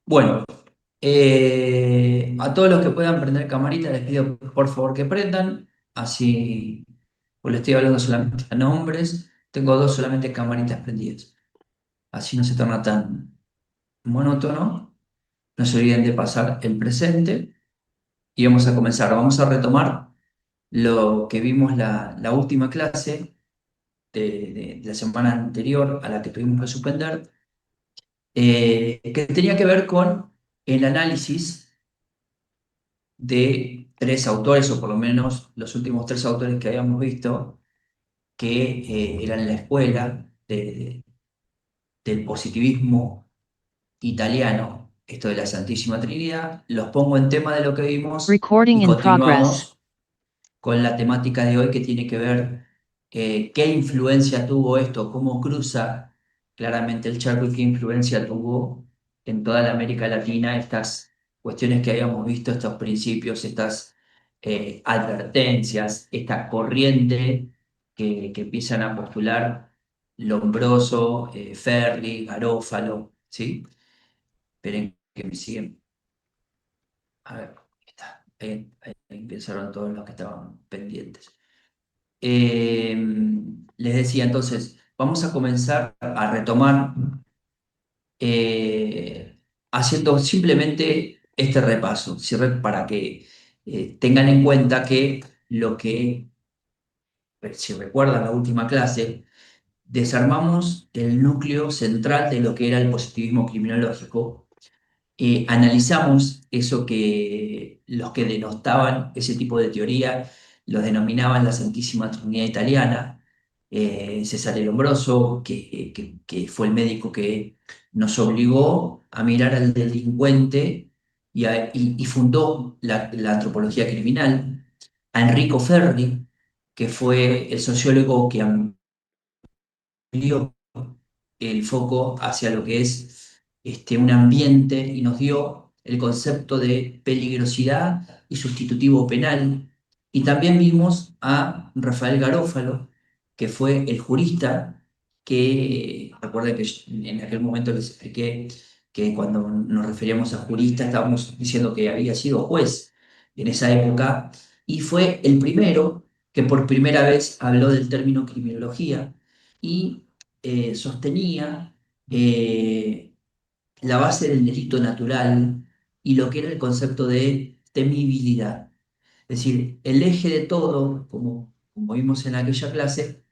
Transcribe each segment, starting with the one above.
Bueno, a todos los que puedan prender camarita les pido por favor que prendan, así, pues le estoy hablando solamente a nombres, tengo dos solamente camaritas prendidas, así no se torna tan monótono. No se olviden de pasar el presente y vamos a comenzar. Vamos a retomar lo que vimos la última clase de la semana anterior a la que tuvimos que suspender, que tenía que ver con el análisis de tres autores, o por lo menos los últimos tres autores que habíamos visto, que eran la escuela del positivismo italiano, esto de la Santísima Trinidad. Los pongo en tema de lo que vimos y Recording in progress. continuamos con la temática de hoy que tiene que ver qué influencia tuvo esto, cómo cruza claramente el charco y qué influencia tuvo en toda la América Latina estas cuestiones que habíamos visto, estos principios, estas advertencias, esta corriente que empiezan a postular Lombroso, Ferri, Garófalo, ¿sí? Esperen que me siguen. A ver, ahí está. Ahí empezaron todos los que estaban pendientes. Eh, Les decía entonces, vamos a comenzar a retomar haciendo simplemente este repaso, para que tengan en cuenta que lo que, si recuerdan la última clase, desarmamos el núcleo central de lo que era el positivismo criminológico. Analizamos eso que los que denostaban ese tipo de teoría los denominaban la Santísima Trinidad Italiana. César Lombroso, que fue el médico que nos obligó a mirar al delincuente y fundó la antropología criminal. A Enrico Ferri, que fue el sociólogo que amplió el foco hacia lo que es un ambiente y nos dio el concepto de peligrosidad y sustitutivo penal. Y también vimos a Rafael Garófalo, que fue el jurista que, recuerden que en aquel momento les expliqué que cuando nos referíamos a jurista estábamos diciendo que había sido juez en esa época y fue el primero que por primera vez habló del término criminología y sostenía eh, la base del delito natural y lo que era el concepto de temibilidad. Es decir, el eje de todo, como vimos en aquella clase,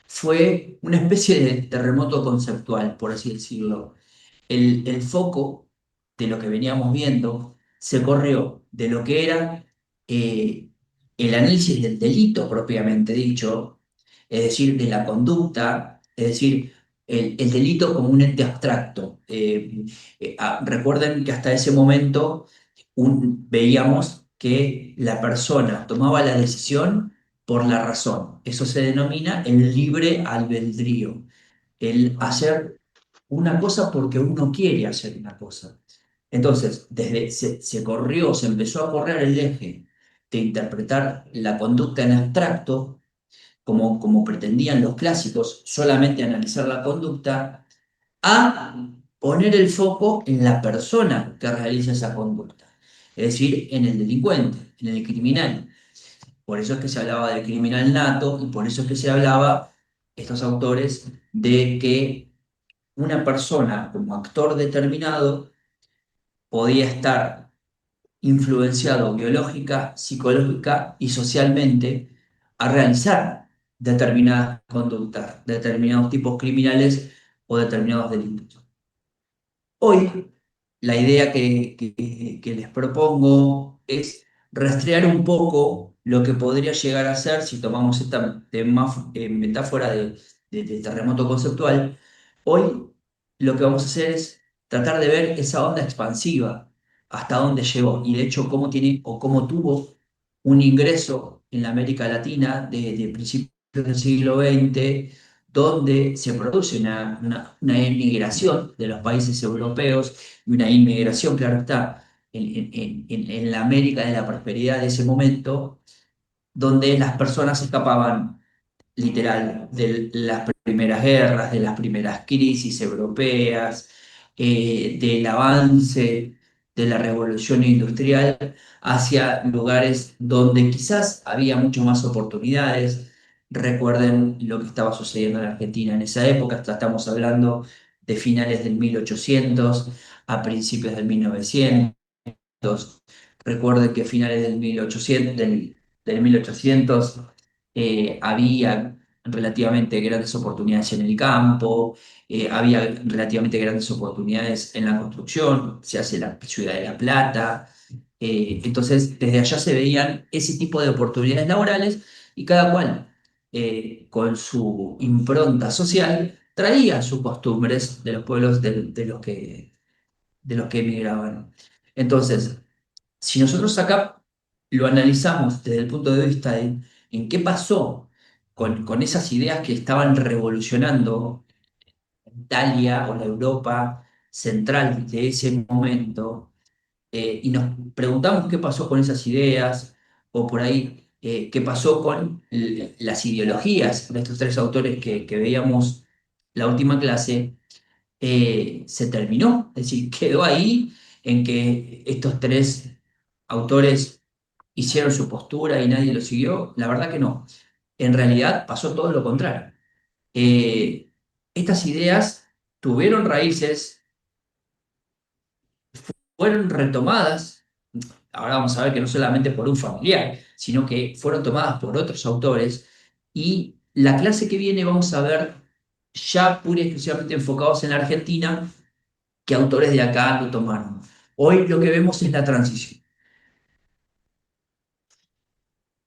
fue una especie de terremoto conceptual, por así decirlo. El foco de lo que veníamos viendo se corrió de lo que era eh, el análisis del delito propiamente dicho, es decir, de la conducta, es decir, el delito como un ente abstracto. Recuerden que hasta ese momento veíamos que la persona tomaba la decisión por la razón. Eso se denomina el libre albedrío, el hacer una cosa porque uno quiere hacer una cosa. Entonces, se corrió, se empezó a correr el eje de interpretar la conducta en abstracto, como pretendían los clásicos, solamente analizar la conducta, a poner el foco en la persona que realiza esa conducta, es decir, en el delincuente, en el criminal. Por eso es que se hablaba del criminal nato y por eso es que se hablaba, estos autores, de que una persona como actor determinado podía estar influenciado biológica, psicológica y socialmente a realizar determinadas conductas, determinados tipos criminales o determinados delitos. Hoy, la idea que les propongo es rastrear un poco lo que podría llegar a ser, si tomamos esta metáfora de terremoto conceptual. Hoy lo que vamos a hacer es tratar de ver esa onda expansiva, hasta dónde llegó, y de hecho cómo tiene o cómo tuvo un ingreso en la América Latina de principios del siglo XX, donde se produce una inmigración de los países europeos y una inmigración, claro está, en la América de la prosperidad de ese momento, donde las personas escapaban literal de las primeras guerras, de las primeras crisis europeas, del avance de la revolución industrial hacia lugares donde quizás había mucho más oportunidades. Recuerden lo que estaba sucediendo en Argentina en esa época, estamos hablando de finales del 1800 a principios del 1900. Recuerde que a finales del 1800, del 1800 había relativamente grandes oportunidades en el campo, había relativamente grandes oportunidades en la construcción, se hace la ciudad de La Plata. Entonces, desde allá se veían ese tipo de oportunidades laborales y cada cual, con su impronta social, traía sus costumbres de los pueblos de los que emigraban. Entonces, si nosotros acá lo analizamos desde el punto de vista de en qué pasó con esas ideas que estaban revolucionando Italia o la Europa central de ese momento, y nos preguntamos qué pasó con esas ideas, o por ahí qué pasó con las ideologías de estos tres autores que veíamos la última clase, se terminó, es decir, quedó ahí en que estos tres autores hicieron su postura y nadie lo siguió. La verdad que no. En realidad pasó todo lo contrario. Eh, Estas ideas tuvieron raíces, fueron retomadas, ahora vamos a ver que no solamente por un familiar, sino que fueron tomadas por otros autores, y la clase que viene vamos a ver ya pura y exclusivamente enfocados en la Argentina, que autores de acá lo tomaron. Hoy lo que vemos es la transición.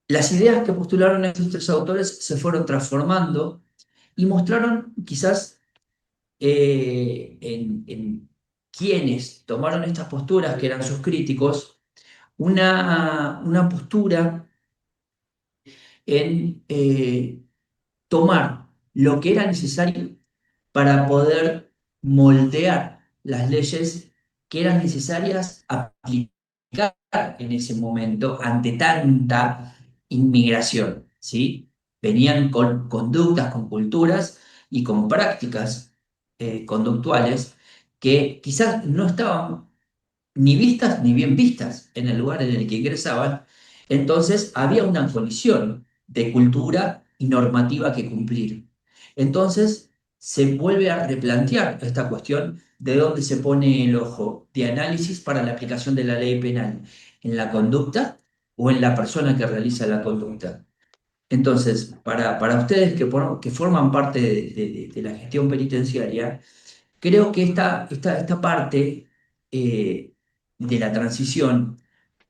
Las ideas que postularon estos tres autores se fueron transformando y mostraron quizás en quienes tomaron estas posturas, que eran sus críticos, una postura en tomar lo que era necesario para poder moldear las leyes que eran necesarias aplicar en ese momento ante tanta inmigración, ¿sí? Venían con conductas, con culturas y con prácticas conductuales que quizás no estaban ni vistas ni bien vistas en el lugar en el que ingresaban. Entonces había una colisión de cultura y normativa que cumplir. Entonces se vuelve a replantear esta cuestión de dónde se pone el ojo de análisis para la aplicación de la ley penal, en la conducta o en la persona que realiza la conducta. Entonces, para ustedes que forman parte de la gestión penitenciaria, creo que esta parte de la transición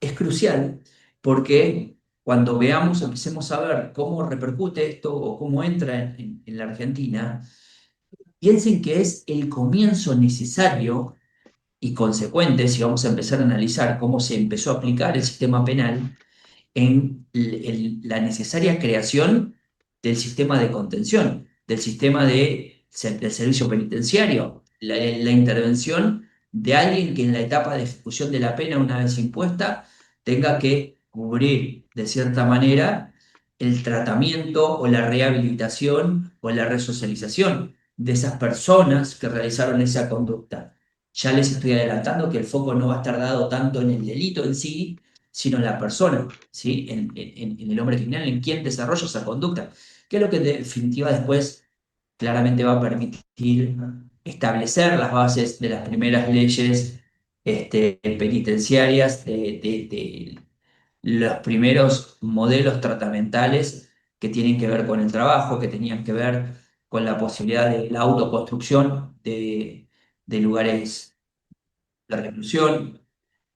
es crucial, porque cuando veamos, empecemos a ver cómo repercute esto o cómo entra en la Argentina, piensen que es el comienzo necesario y consecuente, si vamos a empezar a analizar cómo se empezó a aplicar el sistema penal, en la necesaria creación del sistema de contención, del sistema del servicio penitenciario, la intervención de alguien que en la etapa de ejecución de la pena, una vez impuesta, tenga que cubrir de cierta manera el tratamiento o la rehabilitación o la resocialización de esas personas que realizaron esa conducta. Ya les estoy adelantando que el foco no va a estar dado tanto en el delito en sí, sino en la persona, ¿sí? En el hombre criminal, en quien desarrolla esa conducta, que es lo que en definitiva después claramente va a permitir establecer las bases de las primeras leyes penitenciarias, de los primeros modelos tratamentales que tienen que ver con el trabajo, que tenían que ver con la posibilidad de la autoconstrucción de lugares de reclusión,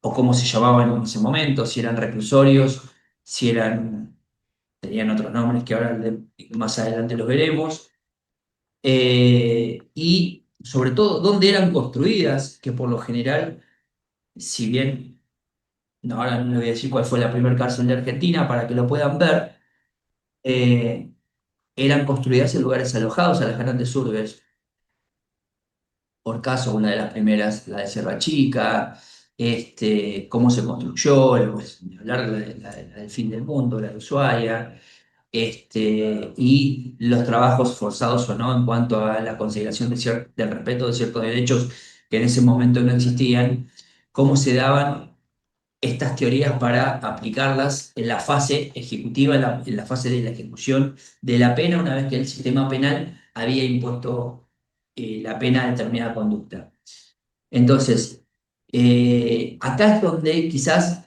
o cómo se llamaban en ese momento, si eran reclusorios, si tenían otros nombres que ahora más adelante los veremos, y sobre todo dónde eran construidas, que por lo general, si bien, no, ahora no les voy a decir cuál fue la primera cárcel de Argentina para que lo puedan ver, eh, eran construidas en lugares alojados a las grandes urbes. Por caso, una de las primeras, la de Sierra Chica, cómo se construyó, pues, ni hablar la del fin del mundo, la de Ushuaia, y los trabajos forzados o no en cuanto a la consideración del respeto de ciertos derechos que en ese momento no existían, cómo se daban estas teorías para aplicarlas en la fase ejecutiva, en la fase de la ejecución de la pena, una vez que el sistema penal había impuesto la pena a determinada conducta. Entonces, acá es donde quizás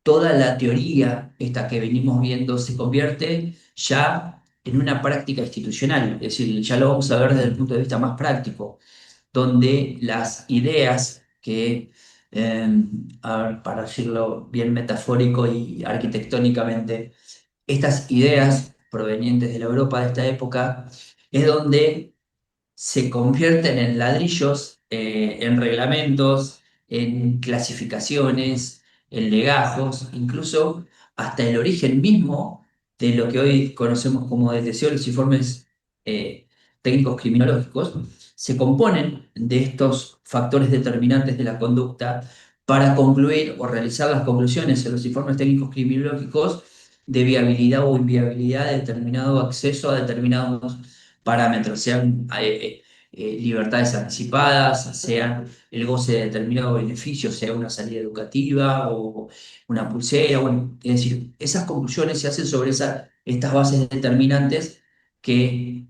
toda la teoría, esta que venimos viendo, se convierte ya en una práctica institucional, es decir, ya lo vamos a ver desde el punto de vista más práctico, donde las ideas que, a ver, para decirlo bien metafórico y arquitectónicamente, estas ideas provenientes de la Europa de esta época, es donde se convierten en ladrillos, en reglamentos, en clasificaciones, en legajos, incluso hasta el origen mismo de lo que hoy conocemos como detecciones y informes técnicos criminológicos, se componen de estos factores determinantes de la conducta para concluir o realizar las conclusiones en los informes técnicos criminológicos de viabilidad o inviabilidad de determinado acceso a determinados parámetros, sean libertades anticipadas, sean el goce de determinado beneficio, sea una salida educativa o una pulsera. Bueno, es decir, esas conclusiones se hacen sobre estas bases determinantes que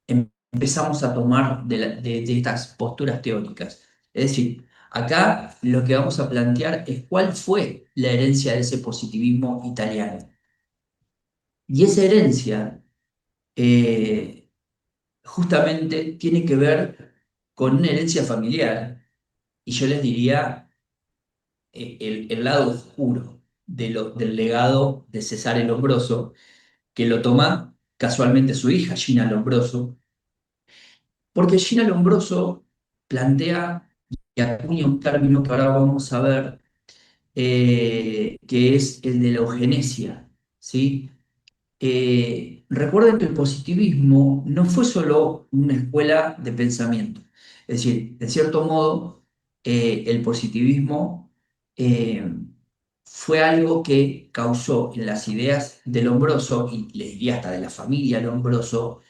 empezamos a tomar de estas posturas teóricas. Es decir, acá lo que vamos a plantear es cuál fue la herencia de ese positivismo italiano. Y esa herencia justamente tiene que ver con una herencia familiar, y yo les diría el lado oscuro del legado de Cesare Lombroso, que lo toma casualmente su hija, Gina Lombroso, porque Gina Lombroso plantea y acuña un término que ahora vamos a ver, que es el de la eugenesia, ¿sí? Recuerden que el positivismo no fue solo una escuela de pensamiento. Es decir, de cierto modo, el positivismo eh, fue algo que causó en las ideas de Lombroso, y les diría hasta de la familia Lombroso,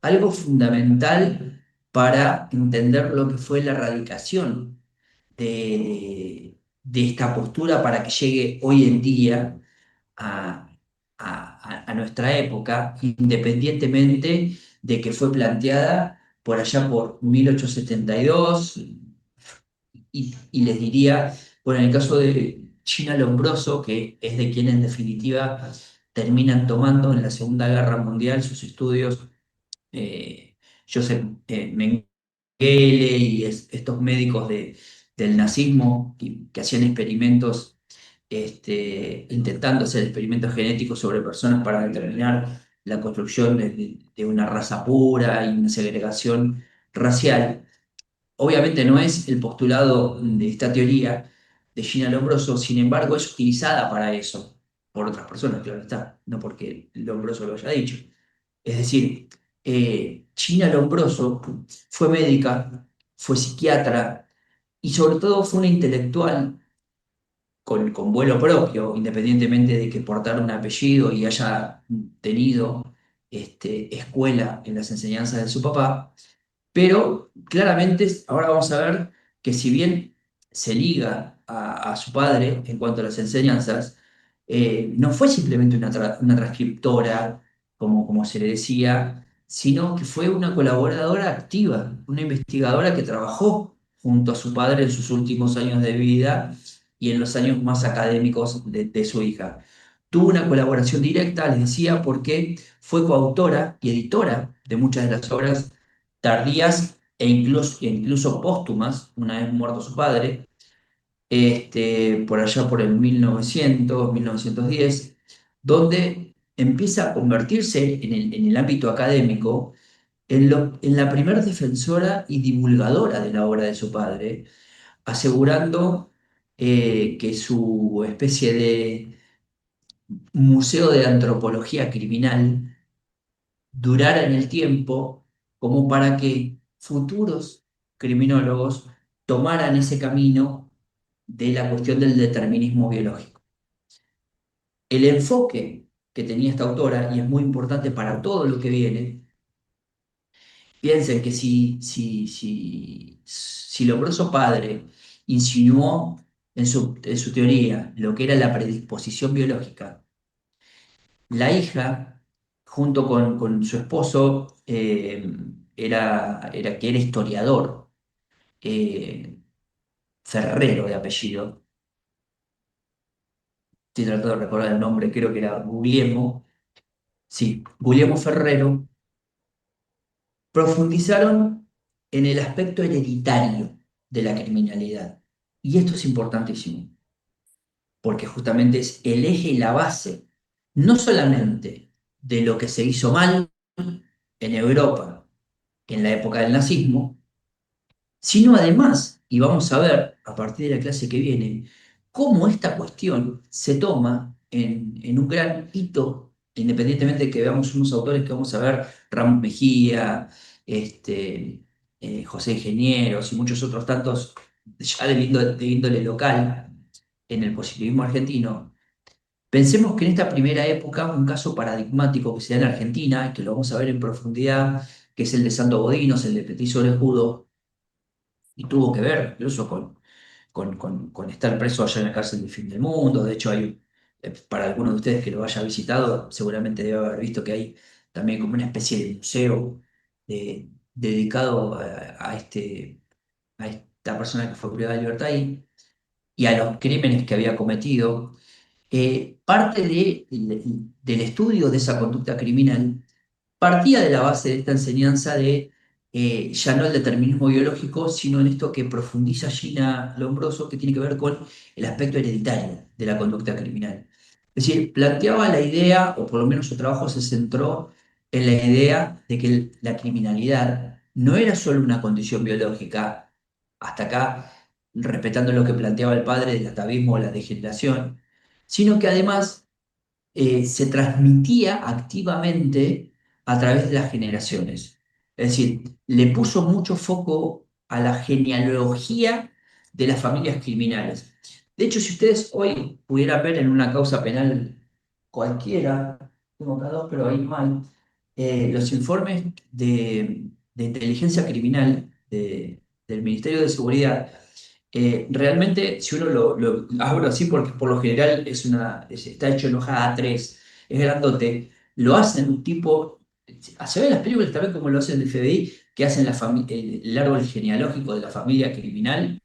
algo fundamental para entender lo que fue la erradicación de esta postura para que llegue hoy en día a, a nuestra época, independientemente de que fue planteada por allá por 1872, y les diría, bueno, en el caso de China Lombroso, que es de quien en definitiva terminan tomando en la Segunda Guerra Mundial sus estudios, Joseph Mengele y estos médicos del nazismo que hacían experimentos, intentando hacer experimentos genéticos sobre personas para determinar la construcción de una raza pura y una segregación racial. Obviamente no es el postulado de esta teoría de Gina Lombroso, sin embargo es utilizada para eso por otras personas, claro está, no porque Lombroso lo haya dicho. Es decir, Gina Lombroso fue médica, fue psiquiatra y sobre todo fue una intelectual con vuelo propio, independientemente de que portara un apellido y haya tenido escuela en las enseñanzas de su papá. Pero claramente ahora vamos a ver que si bien se liga a su padre en cuanto a las enseñanzas, no fue simplemente una transcriptora, como se le decía, sino que fue una colaboradora activa, una investigadora que trabajó junto a su padre en sus últimos años de vida y en los años más académicos de su hija. Tuvo una colaboración directa, les decía, porque fue coautora y editora de muchas de las obras tardías e incluso póstumas, una vez muerto su padre, por allá por el 1900, 1910, donde empieza a convertirse en el ámbito académico en la primer defensora y divulgadora de la obra de su padre, asegurando que su especie de museo de antropología criminal durara en el tiempo como para que futuros criminólogos tomaran ese camino de la cuestión del determinismo biológico. El enfoque que tenía esta autora, y es muy importante para todo lo que viene, Piensen que si Lombroso padre insinuó en su teoría lo que era la predisposición biológica, la hija, junto con su esposo, que era historiador, eh, Ferrero de apellido, estoy tratando de recordar el nombre, creo que era Guglielmo, sí, Guglielmo Ferrero, profundizaron en el aspecto hereditario de la criminalidad. Y esto es importantísimo, porque justamente es el eje y la base, no solamente de lo que se hizo mal en Europa en la época del nazismo, sino además, y vamos a ver a partir de la clase que viene, cómo esta cuestión se toma en un gran hito, independientemente de que veamos unos autores que vamos a ver, Ramos Mejía, este, José Ingenieros y muchos otros tantos ya de índole local en el positivismo argentino. Pensemos que en esta primera época, un caso paradigmático que se da en Argentina, que lo vamos a ver en profundidad, que es el de Santo Bodinos, el de Petit Orejudo, y tuvo que ver incluso con estar preso allá en la cárcel del fin del mundo. De hecho, para algunos de ustedes que lo haya visitado, seguramente debe haber visto que hay también como una especie de museo dedicado a esta persona que fue privada de libertad y a los crímenes que había cometido. Parte del estudio de esa conducta criminal partía de la base de esta enseñanza de ya no el determinismo biológico, sino en esto que profundiza Gina Lombroso, que tiene que ver con el aspecto hereditario de la conducta criminal. Es decir, planteaba la idea, o por lo menos su trabajo se centró en la idea de que la criminalidad no era solo una condición biológica, hasta acá respetando lo que planteaba el padre del atavismo o la degeneración, sino que además se transmitía activamente a través de las generaciones. Es decir, le puso mucho foco a la genealogía de las familias criminales. De hecho, si ustedes hoy pudieran ver en una causa penal cualquiera, tengo acá dos, pero ahí mal, los informes de inteligencia criminal del Ministerio de Seguridad, realmente, si uno lo abro así, porque por lo general está hecho en hoja A3, es grandote, lo hacen tipo, se ve en las películas también como lo hacen el FBI, que hacen el árbol genealógico de la familia criminal,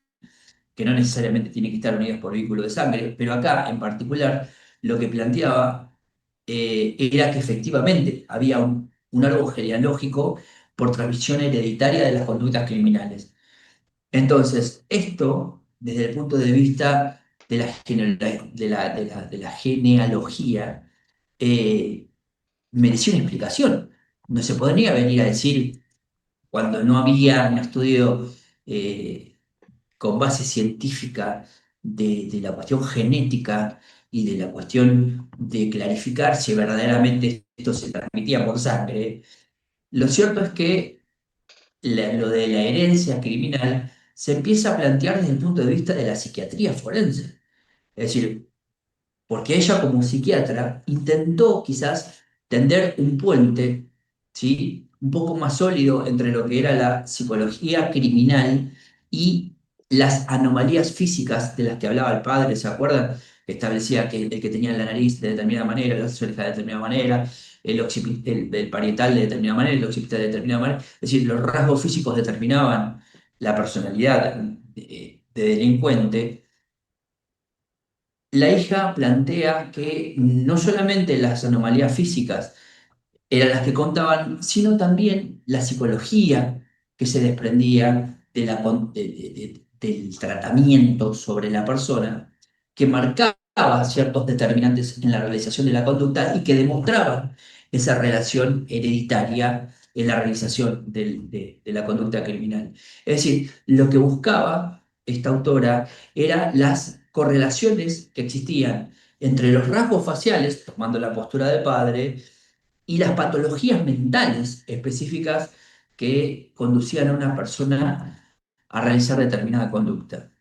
que no necesariamente tiene que estar unidos por vínculo de sangre, pero acá en particular lo que planteaba era que efectivamente había un árbol genealógico por transmisión hereditaria de las conductas criminales. Entonces, esto, desde el punto de vista de la genealogía, eh, merecía una explicación. No se podría venir a decir, cuando no había un estudio con base científica de la cuestión genética y de la cuestión de clarificar si verdaderamente esto se transmitía por sangre. Lo cierto es que lo de la herencia criminal se empieza a plantear desde el punto de vista de la psiquiatría forense. Es decir, porque ella como psiquiatra intentó quizás tender un puente, ¿sí? Un poco más sólido entre lo que era la psicología criminal y las anomalías físicas de las que hablaba el padre, ¿se acuerdan? Que establecía que el que tenía la nariz de determinada manera, las orejas de determinada manera, el parietal de determinada manera, el occipital de determinada manera. Es decir, los rasgos físicos determinaban la personalidad de delincuente. La hija plantea que no solamente las anomalías físicas eran las que contaban, sino también la psicología que se desprendía del tratamiento sobre la persona, que marcaba ciertos determinantes en la realización de la conducta y que demostraban esa relación hereditaria en la realización de la conducta criminal. Es decir, lo que buscaba esta autora eran las correlaciones que existían entre los rasgos faciales, tomando la postura del padre, y las patologías mentales específicas que conducían a una persona a realizar determinada conducta.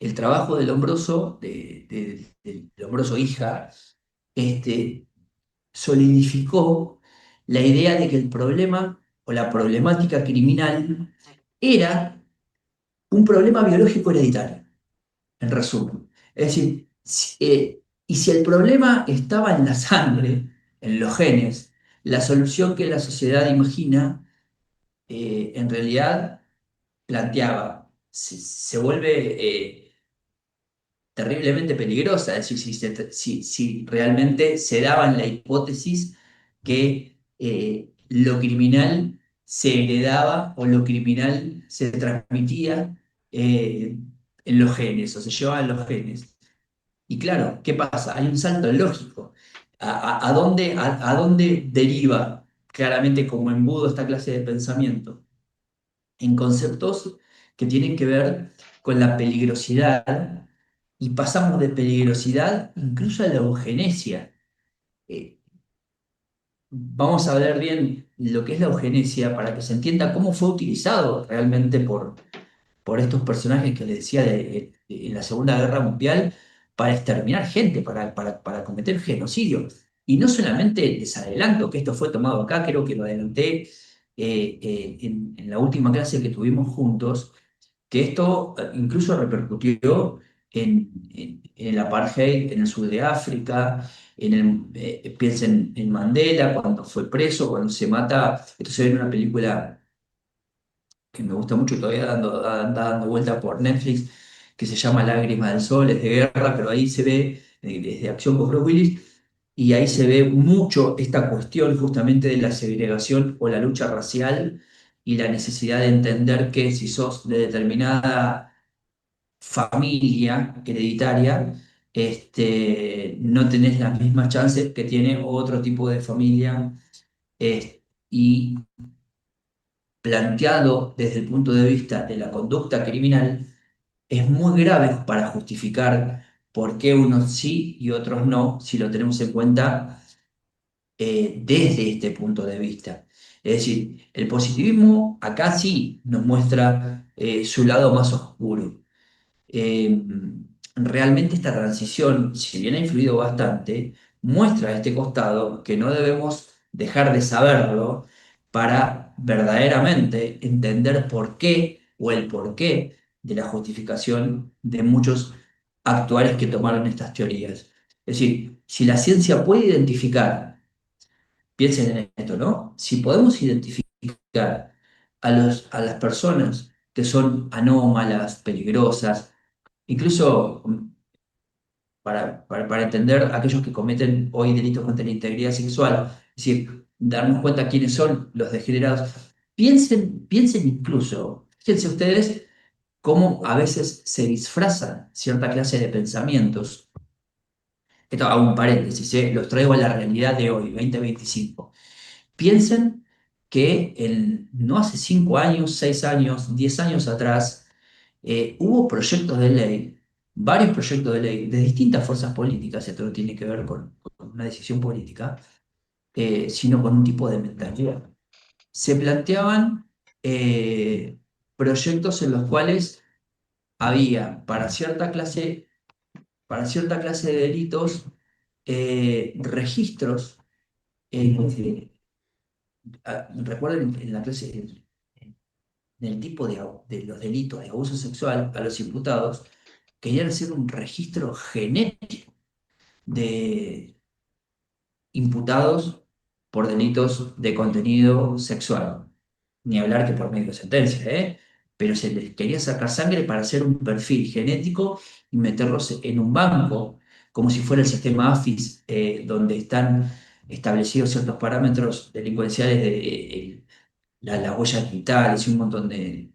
El trabajo de Lombroso, de Lombroso hija, este, solidificó la idea de que el problema o la problemática criminal era un problema biológico hereditario, en resumen. Es decir, y si el problema estaba en la sangre, en los genes, la solución que la sociedad imagina, en realidad planteaba, se vuelve terriblemente peligrosa. Es decir, si realmente se daba en la hipótesis que lo criminal se heredaba o lo criminal se transmitía en los genes o se llevaba en los genes. Y claro, ¿qué pasa? Hay un salto lógico. ¿A dónde deriva claramente como embudo esta clase de pensamiento? En conceptos que tienen que ver con la peligrosidad y pasamos de peligrosidad incluso a la eugenesia. Eh, Vamos a ver bien lo que es la eugenesia para que se entienda cómo fue utilizado realmente por estos personajes que les decía en la Segunda Guerra Mundial para exterminar gente, para cometer genocidio. Y no solamente les adelanto que esto fue tomado acá, creo que lo adelanté en la última clase que tuvimos juntos, que esto incluso repercutió en el apartheid en el sur de África, piensen en Mandela cuando fue preso, cuando se mata, esto se ve en una película que me gusta mucho, todavía anda dando vuelta por Netflix, que se llama Lágrimas del Sol, es de guerra, pero ahí se ve, desde acción con Bruce Willis, y ahí se ve mucho esta cuestión justamente de la segregación o la lucha racial y la necesidad de entender que si sos de determinada familia hereditaria, no tenés las mismas chances que tiene otro tipo de familia. Y planteado desde el punto de vista de la conducta criminal, es muy grave para justificar por qué unos sí y otros no, si lo tenemos en cuenta desde este punto de vista. Es decir, el positivismo acá sí nos muestra su lado más oscuro. eh, Realmente esta transición, si bien ha influido bastante, muestra este costado que no debemos dejar de saberlo para verdaderamente entender por qué o el porqué de la justificación de muchos actuales que tomaron estas teorías. Es decir, si la ciencia puede identificar, piensen en esto, ¿no? Si podemos identificar a las personas que son anómalas, peligrosas, incluso para entender a aquellos que cometen hoy delitos contra la integridad sexual, es decir, darnos cuenta quiénes son los degenerados. Piensen incluso, fíjense ustedes cómo a veces se disfrazan cierta clase de pensamientos. Esto hago un paréntesis, los traigo a la realidad de hoy, 2025. Piensen que no hace 5 años, 6 años, 10 años atrás, hubo proyectos de ley, varios proyectos de ley de distintas fuerzas políticas, esto no tiene que ver con una decisión política, sino con un tipo de mentalidad. Se planteaban proyectos en los cuales había para cierta clase de delitos registros. Recuerden en la clase, en el tipo de los delitos de abuso sexual a los imputados, querían hacer un registro genético de imputados por delitos de contenido sexual. Ni hablar que por medio de sentencia, ¿eh? Pero se les quería sacar sangre para hacer un perfil genético y meterlos en un banco, como si fuera el sistema AFIS, donde están establecidos ciertos parámetros delincuenciales de las huellas digitales y un montón de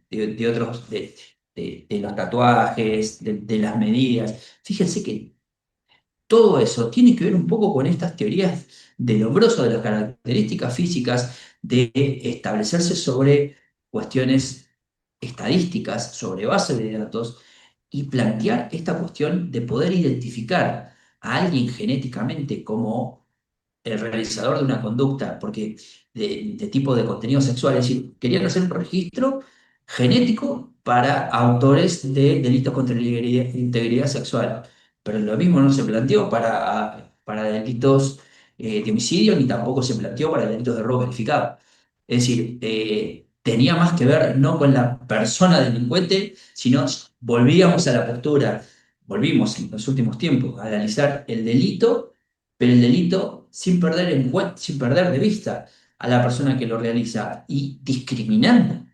otros, de los tatuajes, de las medidas. Fíjense que todo eso tiene que ver un poco con estas teorías de lo grosso de las características físicas, de establecerse sobre cuestiones estadísticas, sobre bases de datos, y plantear esta cuestión de poder identificar a alguien genéticamente como el realizador de una conducta, porque de tipo de contenido sexual, es decir, querían hacer un registro genético para autores de delitos contra la integridad sexual, pero lo mismo no se planteó para delitos de homicidio, ni tampoco se planteó para delitos de robo calificado. Es decir, tenía más que ver no con la persona delincuente, sino volvíamos a la postura, volvimos en los últimos tiempos a analizar el delito, pero el delito sin perder de vista a la persona que lo realiza y discriminando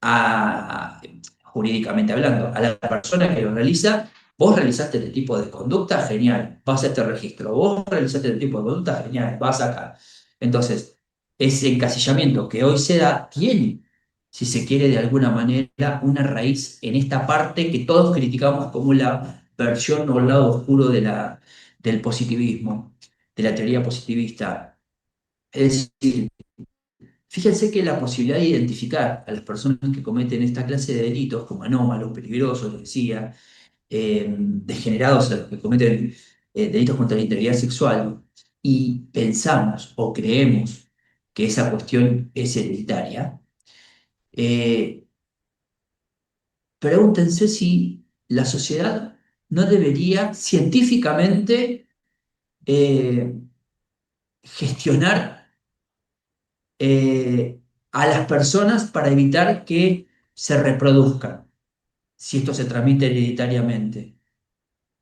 a, jurídicamente hablando, a la persona que lo realiza. Vos realizaste este tipo de conducta, genial, vas a este registro. Vos realizaste este tipo de conducta, genial, vas acá. Entonces, ese encasillamiento que hoy se da tiene, si se quiere de alguna manera, una raíz en esta parte que todos criticamos como la versión o el lado oscuro del positivismo, de la teoría positivista. Es decir, fíjense que la posibilidad de identificar a las personas que cometen esta clase de delitos como anómalos, peligrosos, lo decía, degenerados, a los que cometen delitos contra la integridad sexual, y pensamos o creemos que esa cuestión es hereditaria, eh, pregúntense si la sociedad no debería científicamente eh, gestionar a las personas para evitar que se reproduzcan, si esto se transmite hereditariamente.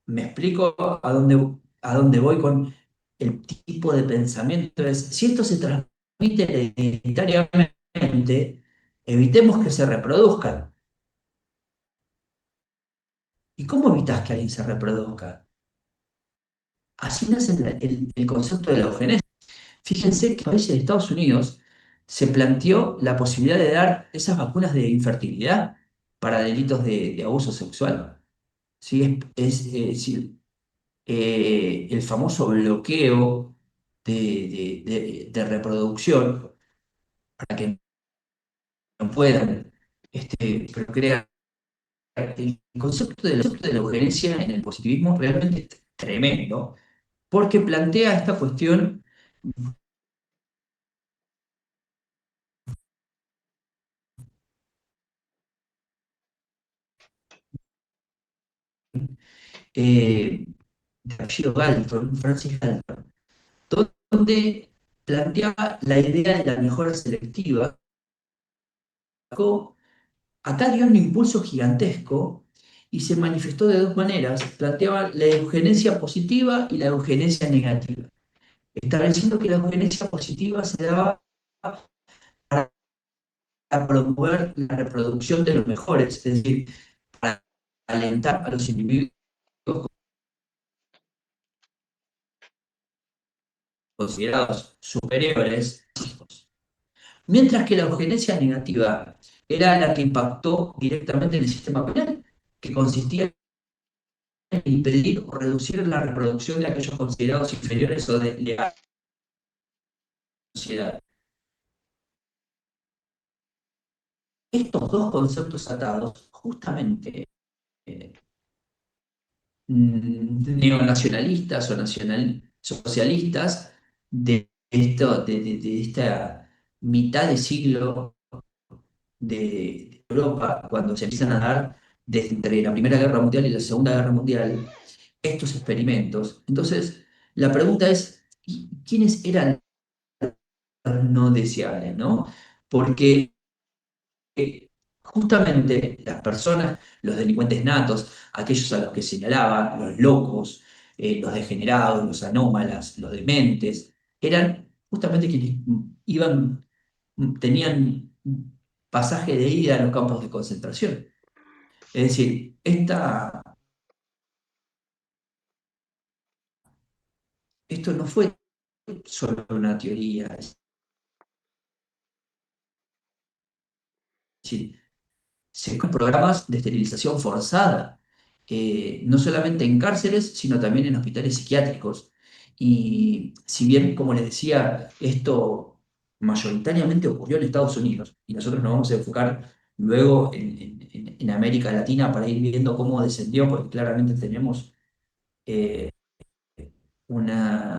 ¿Me explico a dónde voy con el tipo de pensamiento? Es, si esto se transmite hereditariamente, evitemos que se reproduzcan. ¿Y cómo evitas que alguien se reproduzca? Así nace el concepto de la eugenesia. Fíjense que en países de Estados Unidos se planteó la posibilidad de dar esas vacunas de infertilidad para delitos de abuso sexual. ¿Sí? Sí, el famoso bloqueo de reproducción para que no puedan procrear. El concepto de la eugenesia en el positivismo realmente es tremendo, porque plantea esta cuestión de apellido Galton, Francis Galton, donde planteaba la idea de la mejora selectiva. Acá dio un impulso gigantesco y se manifestó de dos maneras. Planteaba la eugenesia positiva y la eugenesia negativa, estableciendo que la eugenesia positiva se daba para promover la reproducción de los mejores, es decir, para alentar a los individuos considerados superiores, mientras que la eugenesia negativa era la que impactó directamente en el sistema penal, que consistía impedir o reducir la reproducción de aquellos considerados inferiores o de la sociedad. Estos dos conceptos atados, justamente eh, neonacionalistas o socialistas de esta mitad de siglo de Europa, cuando se empiezan a dar desde entre la Primera Guerra Mundial y la Segunda Guerra Mundial estos experimentos. Entonces, la pregunta es, ¿quiénes eran no deseables, ¿no? Porque justamente las personas, los delincuentes natos, aquellos a los que señalaban, los locos, los degenerados, los anómalas, los dementes, eran justamente quienes tenían pasaje de ida a los campos de concentración. Es decir, esto no fue solo una teoría, es decir, se crean programas de esterilización forzada, no solamente en cárceles, sino también en hospitales psiquiátricos. Y si bien, como les decía, esto mayoritariamente ocurrió en Estados Unidos, y nosotros nos vamos a enfocar luego en América Latina para ir viendo cómo descendió, porque claramente tenemos eh, una,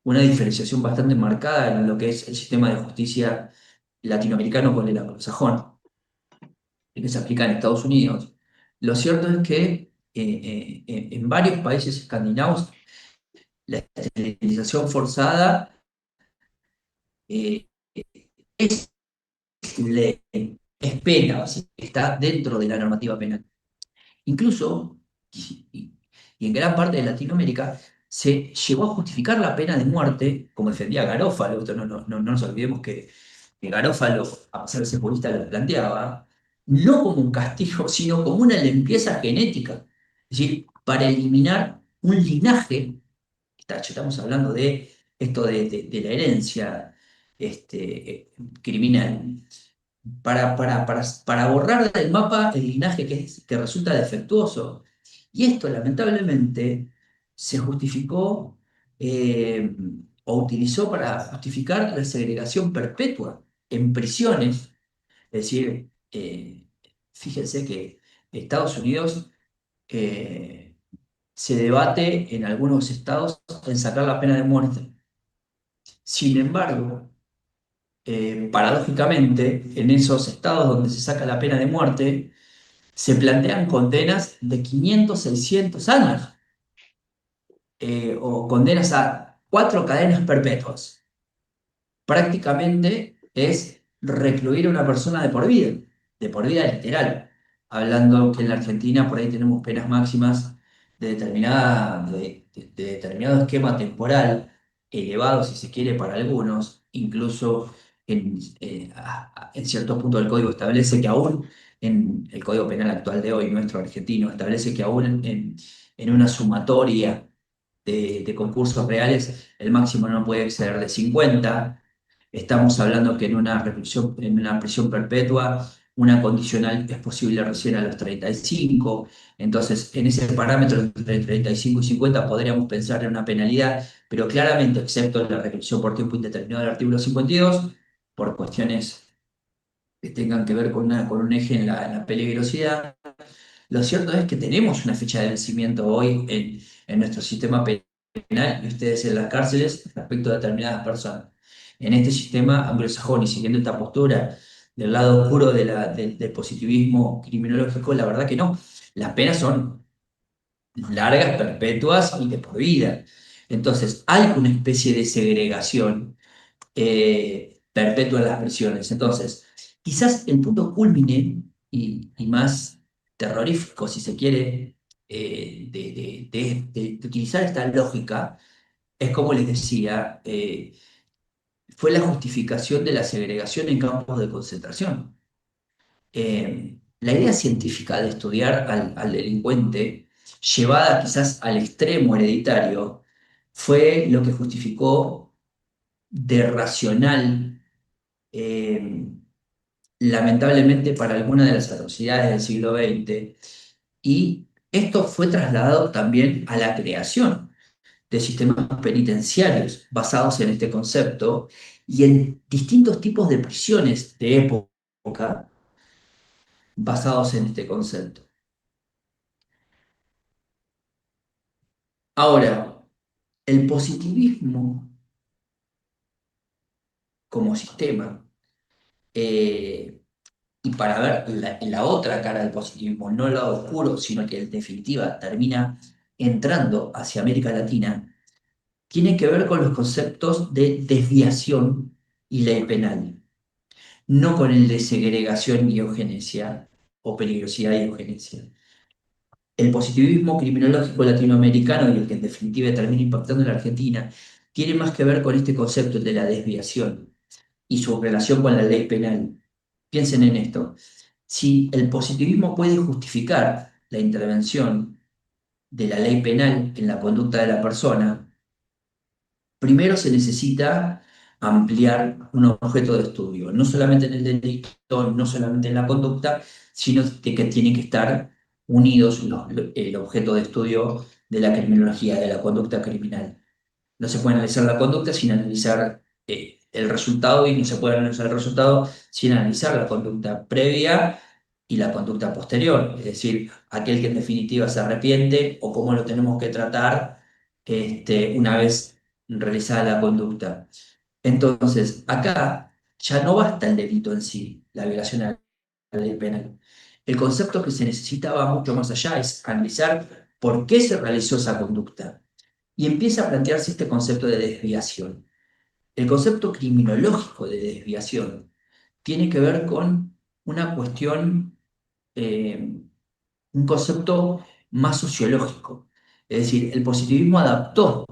una diferenciación bastante marcada en lo que es el sistema de justicia latinoamericano con el anglosajón, que se aplica en Estados Unidos. Lo cierto es que en varios países escandinavos la esterilización forzada es ley, es pena, está dentro de la normativa penal. Incluso, y, y en gran parte de Latinoamérica, se llegó a justificar la pena de muerte, como defendía Garófalo. No nos olvidemos que Garófalo, a pesar de ser jurista, lo planteaba, no como un castigo, sino como una limpieza genética. Es decir, para eliminar un linaje, estamos hablando de esto de la herencia criminal, para borrar del mapa el linaje que resulta defectuoso. Y esto, lamentablemente, se justificó o utilizó para justificar la segregación perpetua en prisiones. Es decir, fíjense que Estados Unidos se debate en algunos estados en sacar la pena de muerte. Sin embargo, paradójicamente, en esos estados donde se saca la pena de muerte, se plantean condenas de 500, 600 años, o condenas a 4 cadenas perpetuas. Prácticamente es recluir a una persona de por vida literal. Hablando que en la Argentina por ahí tenemos penas máximas de determinado esquema temporal, elevado si se quiere para algunos, incluso en ciertos puntos del código establece que aún en el Código Penal actual de hoy, nuestro argentino, establece que aún en una sumatoria de concursos reales, el máximo no puede exceder de 50. Estamos hablando que en una prisión perpetua, una condicional es posible recién a los 35. Entonces, en ese parámetro entre 35 y 50 podríamos pensar en una penalidad, pero claramente, excepto la reclusión por tiempo indeterminado del artículo 52, por cuestiones que tengan que ver con un eje en la peligrosidad. Lo cierto es que tenemos una fecha de vencimiento hoy en nuestro sistema penal y ustedes en las cárceles respecto a determinadas personas. En este sistema anglosajón y siguiendo esta postura del lado oscuro del positivismo criminológico, la verdad que no. Las penas son largas, perpetuas y de por vida. Entonces, hay una especie de segregación perpetua en las prisiones. Entonces, quizás el punto culmine y más terrorífico, si se quiere, de utilizar esta lógica, es como les decía, fue la justificación de la segregación en campos de concentración. La idea científica de estudiar al delincuente, llevada quizás al extremo hereditario, fue lo que justificó de racional, eh, lamentablemente para algunas de las atrocidades del siglo XX, y esto fue trasladado también a la creación de sistemas penitenciarios basados en este concepto y en distintos tipos de prisiones de época basados en este concepto. Ahora, el positivismo como sistema, eh, y para ver la otra cara del positivismo, no el lado oscuro, sino que en definitiva termina entrando hacia América Latina, tiene que ver con los conceptos de desviación y ley penal, no con el de segregación y eugenesia o peligrosidad y eugenesia. El positivismo criminológico latinoamericano y el que en definitiva termina impactando en la Argentina tiene más que ver con este concepto de la desviación y su relación con la ley penal. Piensen en esto. Si el positivismo puede justificar la intervención de la ley penal en la conducta de la persona, primero se necesita ampliar un objeto de estudio, no solamente en el delito, no solamente en la conducta, sino que tienen que estar unidos el objeto de estudio de la criminología, de la conducta criminal. No se puede analizar la conducta sin analizar el resultado y no se puede analizar el resultado sin analizar la conducta previa y la conducta posterior. Es decir, aquel que en definitiva se arrepiente o cómo lo tenemos que tratar una vez realizada la conducta. Entonces, acá ya no basta el delito en sí, la violación a la ley penal. El concepto que se necesita va mucho más allá, es analizar por qué se realizó esa conducta y empieza a plantearse este concepto de desviación. El concepto criminológico de desviación tiene que ver con una cuestión, eh, un concepto más sociológico. Es decir, el positivismo adaptó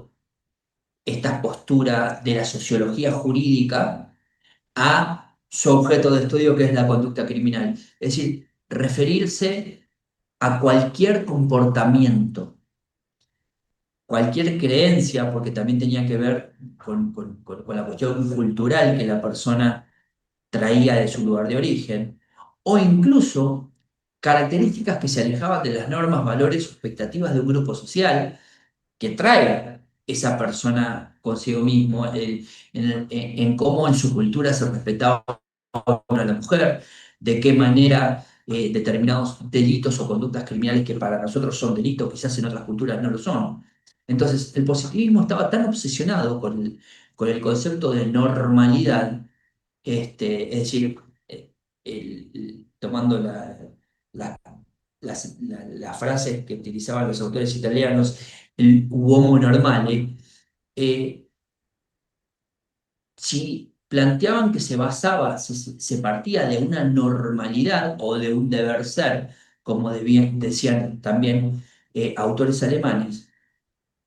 esta postura de la sociología jurídica a su objeto de estudio, que es la conducta criminal. Es decir, referirse a cualquier comportamiento, cualquier creencia, porque también tenía que ver con la cuestión cultural que la persona traía de su lugar de origen, o incluso características que se alejaban de las normas, valores o expectativas de un grupo social que trae esa persona consigo mismo, en cómo en su cultura se respetaba a la mujer, de qué manera determinados delitos o conductas criminales que para nosotros son delitos, quizás en otras culturas no lo son. Entonces, el positivismo estaba tan obsesionado con el concepto de normalidad, es decir, tomando la- las frases que utilizaban los autores italianos, el uomo normale, eh, si planteaban que se basaba, se partía de una normalidad o de un deber ser, como decían también autores alemanes,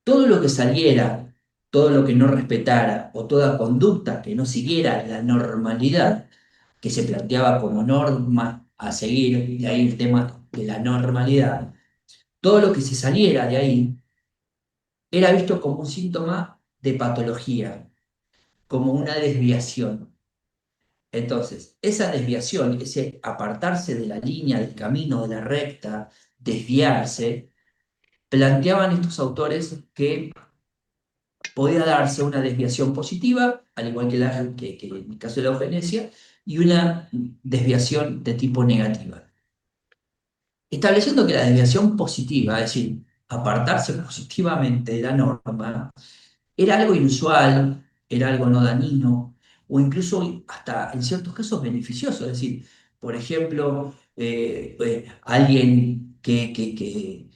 todo lo que saliera, todo lo que no respetara o toda conducta que no siguiera la normalidad que se planteaba como norma a seguir, de ahí el tema de la normalidad, todo lo que se saliera de ahí era visto como un síntoma de patología, como una desviación. Entonces, esa desviación, ese apartarse de la línea, del camino, de la recta, desviarse, planteaban estos autores que podía darse una desviación positiva, al igual que en el caso de la eugenesia, y una desviación de tipo negativa. Estableciendo que la desviación positiva, es decir, apartarse positivamente de la norma, era algo inusual, era algo no dañino, o incluso hasta en ciertos casos beneficioso. Es decir, por ejemplo, alguien que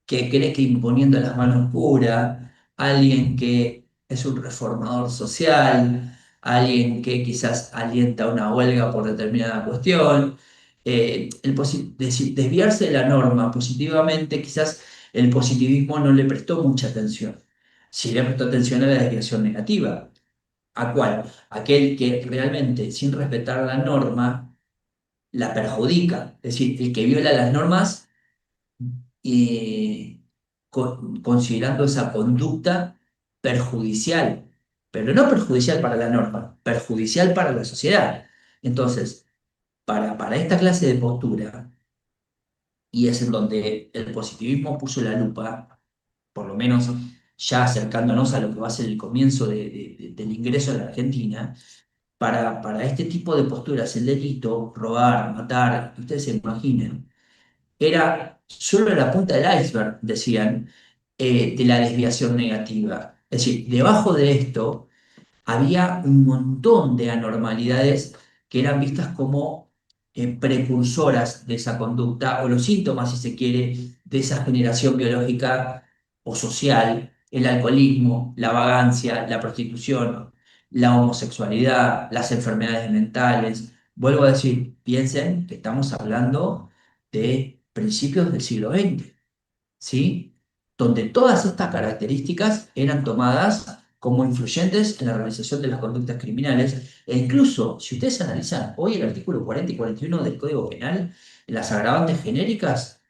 cree que imponiendo las manos cura, alguien que es un reformador social, alguien que quizás alienta una huelga por determinada cuestión. Desviarse de la norma positivamente, quizás el positivismo no le prestó mucha atención. Sí le prestó atención a la desviación negativa. ¿A cuál? Aquel que realmente, sin respetar la norma, la perjudica. Es decir, el que viola las normas y considerando esa conducta perjudicial, pero no perjudicial para la norma, perjudicial para la sociedad. Entonces, para esta clase de postura, y es en donde el positivismo puso la lupa, por lo menos ya acercándonos a lo que va a ser el comienzo del ingreso a la Argentina, para este tipo de posturas, el delito, robar, matar, que ustedes se imaginen, era solo la punta del iceberg, decían, de la desviación negativa. Es decir, debajo de esto había un montón de anormalidades que eran vistas como precursoras de esa conducta o los síntomas, si se quiere, de esa generación biológica o social, el alcoholismo, la vagancia, la prostitución, la homosexualidad, las enfermedades mentales. Vuelvo a decir, piensen que estamos hablando de principios del siglo XX, ¿sí? Donde todas estas características eran tomadas como influyentes en la realización de las conductas criminales, e incluso, si ustedes analizan hoy el artículo 40 y 41 del Código Penal, las agravantes genéricas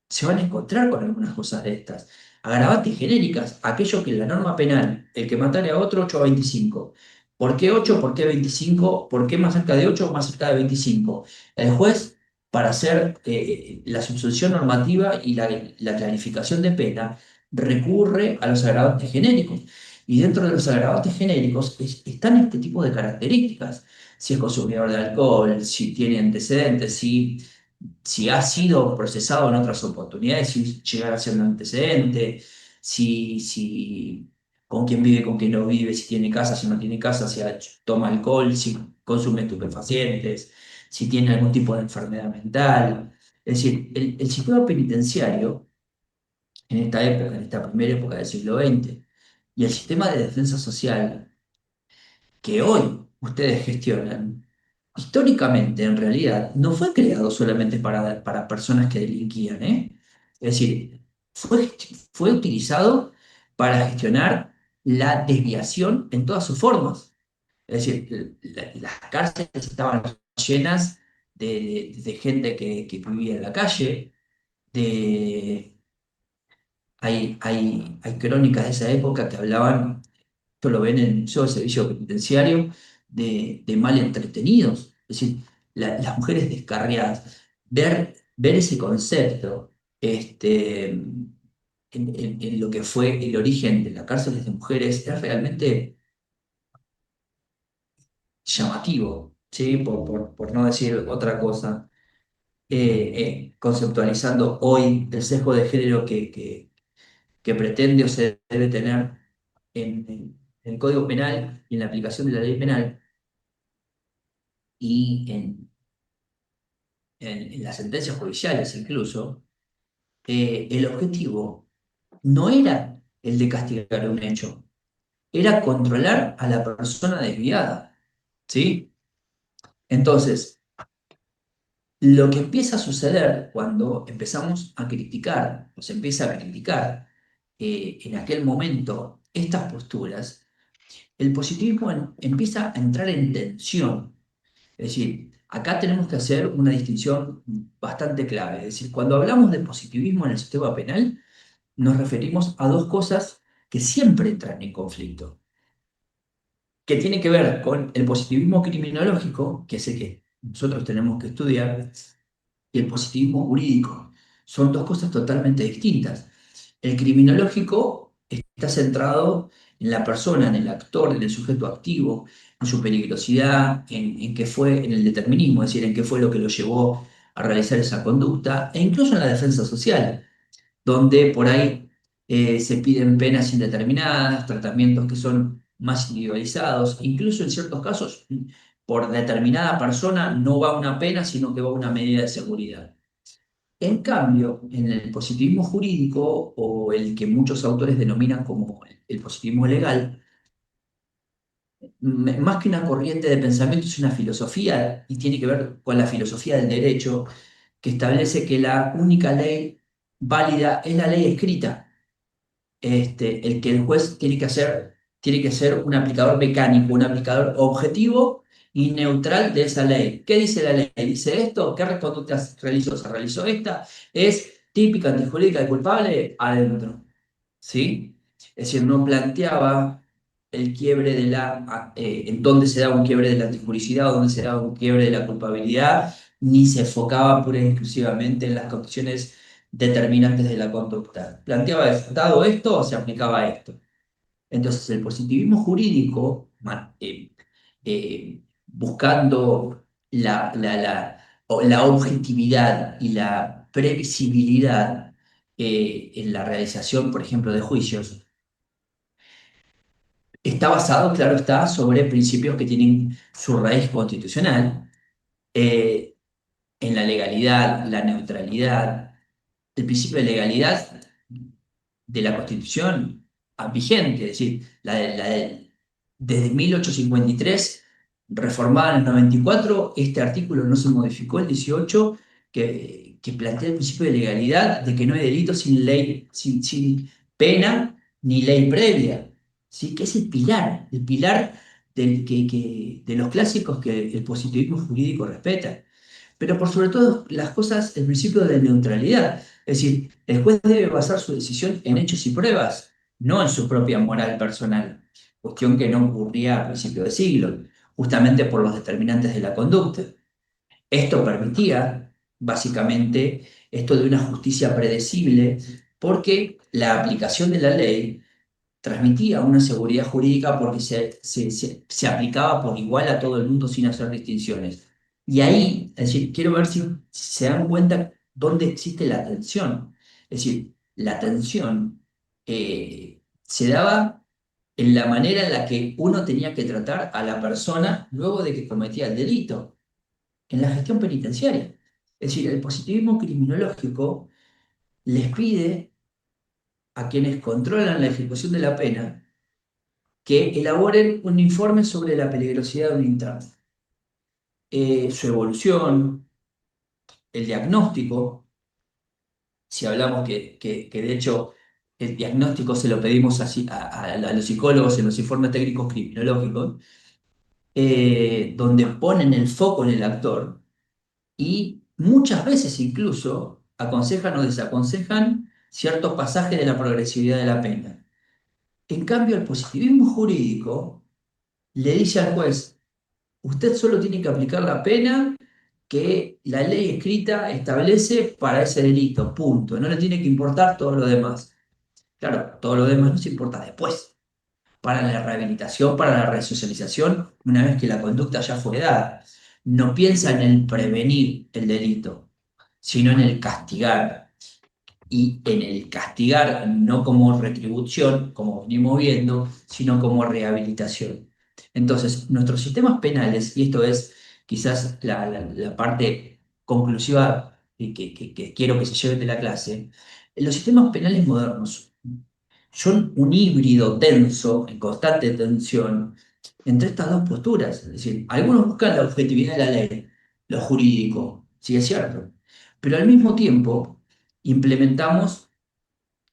se van a encontrar con algunas cosas de estas. Agravantes genéricas, aquello que en la norma penal, el que matare a otro, 8 a 25. ¿Por qué 8? ¿Por qué 25? ¿Por qué más cerca de 8 o más cerca de 25? El juez, para hacer la subsunción normativa y la clarificación de pena, recurre a los agravantes genéricos. Y dentro de los agravantes genéricos están este tipo de características. Si es consumidor de alcohol, si tiene antecedentes, si ha sido procesado en otras oportunidades, si llegar a ser un antecedente, si con quién vive, con quién no vive, si tiene casa, si no tiene casa, si toma alcohol, si consume estupefacientes, si tiene algún tipo de enfermedad mental. Es decir, el sistema penitenciario en esta época, en esta primera época del siglo XX, y el sistema de defensa social que hoy ustedes gestionan, históricamente, en realidad, no fue creado solamente para personas que delinquían, ¿eh? Es decir, fue utilizado para gestionar la desviación en todas sus formas. Es decir, las cárceles estaban llenas de gente que vivía en la calle, de, hay crónicas de esa época que hablaban, esto lo ven en el Museo del Servicio Penitenciario, de mal entretenidos, es decir, las mujeres descarriadas. Ver ese concepto en lo que fue el origen de las cárceles de mujeres es realmente llamativo, ¿sí? Por no decir otra cosa. Conceptualizando hoy el sesgo de género que pretende o se debe tener en el Código Penal y en la aplicación de la ley penal y en las sentencias judiciales incluso, el objetivo no era el de castigar un hecho, era controlar a la persona desviada, ¿sí? Entonces, lo que empieza a suceder cuando empezamos a criticar, o se empieza a criticar en aquel momento estas posturas, el positivismo empieza a entrar en tensión. Es decir, acá tenemos que hacer una distinción bastante clave. Es decir, cuando hablamos de positivismo en el sistema penal, nos referimos a dos cosas que siempre entran en conflicto, que tiene que ver con el positivismo criminológico, que es el que nosotros tenemos que estudiar, y el positivismo jurídico. Son dos cosas totalmente distintas. El criminológico está centrado en la persona, en el actor, en el sujeto activo, en su peligrosidad, en qué fue, en el determinismo, es decir, en qué fue lo que lo llevó a realizar esa conducta, e incluso en la defensa social, donde por ahí se piden penas indeterminadas, tratamientos que son más individualizados, incluso en ciertos casos, por determinada persona no va una pena, sino que va una medida de seguridad. En cambio, en el positivismo jurídico, o el que muchos autores denominan como el positivismo legal, más que una corriente de pensamiento es una filosofía y tiene que ver con la filosofía del derecho, que establece que la única ley válida es la ley escrita. El que el juez tiene que ser un aplicador mecánico, un aplicador objetivo y neutral de esa ley. ¿Qué dice la ley? Dice esto, ¿qué conducta se realizó? Se realizó esta, es típica, antijurídica y culpable, adentro. ¿Sí? Es decir, no planteaba el quiebre en dónde se daba un quiebre de la antijuricidad o dónde se daba un quiebre de la culpabilidad, ni se enfocaba pura y exclusivamente en las condiciones determinantes de la conducta. Planteaba, dado esto, se aplicaba esto. Entonces, el positivismo jurídico, buscando la objetividad y la previsibilidad en la realización, por ejemplo, de juicios, está basado, claro está, sobre principios que tienen su raíz constitucional, eh, en la legalidad, la neutralidad, el principio de legalidad de la Constitución vigente, es decir, desde 1853, reformada en el 94, este artículo no se modificó, el 18, que plantea el principio de legalidad, de que no hay delito sin ley, sin pena ni ley previa, ¿sí? Que es el pilar de los clásicos que el positivismo jurídico respeta. Pero por sobre todo las cosas, el principio de neutralidad. Es decir, el juez debe basar su decisión en hechos y pruebas, no en su propia moral personal, cuestión que no ocurría a principios de siglo, justamente por los determinantes de la conducta. Esto permitía, básicamente, esto de una justicia predecible, porque la aplicación de la ley transmitía una seguridad jurídica porque se aplicaba por igual a todo el mundo sin hacer distinciones. Y ahí, es decir, quiero ver si se dan cuenta dónde existe la tensión. Es decir, la tensión se daba en la manera en la que uno tenía que tratar a la persona luego de que cometía el delito, en la gestión penitenciaria. Es decir, el positivismo criminológico les pide a quienes controlan la ejecución de la pena que elaboren un informe sobre la peligrosidad de un interno. su evolución, el diagnóstico, si hablamos que de hecho el diagnóstico se lo pedimos a los psicólogos en los informes técnicos criminológicos, donde ponen el foco en el actor y muchas veces incluso aconsejan o desaconsejan ciertos pasajes de la progresividad de la pena. En cambio, el positivismo jurídico le dice al juez, usted solo tiene que aplicar la pena que la ley escrita establece para ese delito, punto. No le tiene que importar todo lo demás. Claro, todo lo demás nos importa después, para la rehabilitación, para la resocialización, una vez que la conducta ya fue dada. No piensa en el prevenir el delito, sino en el castigar. Y en el castigar no como retribución, como venimos viendo, sino como rehabilitación. Entonces, nuestros sistemas penales, y esto es quizás la parte conclusiva que quiero que se lleven de la clase, los sistemas penales modernos son un híbrido tenso, en constante tensión, entre estas dos posturas. Es decir, algunos buscan la objetividad de la ley, lo jurídico, sí es cierto, pero al mismo tiempo implementamos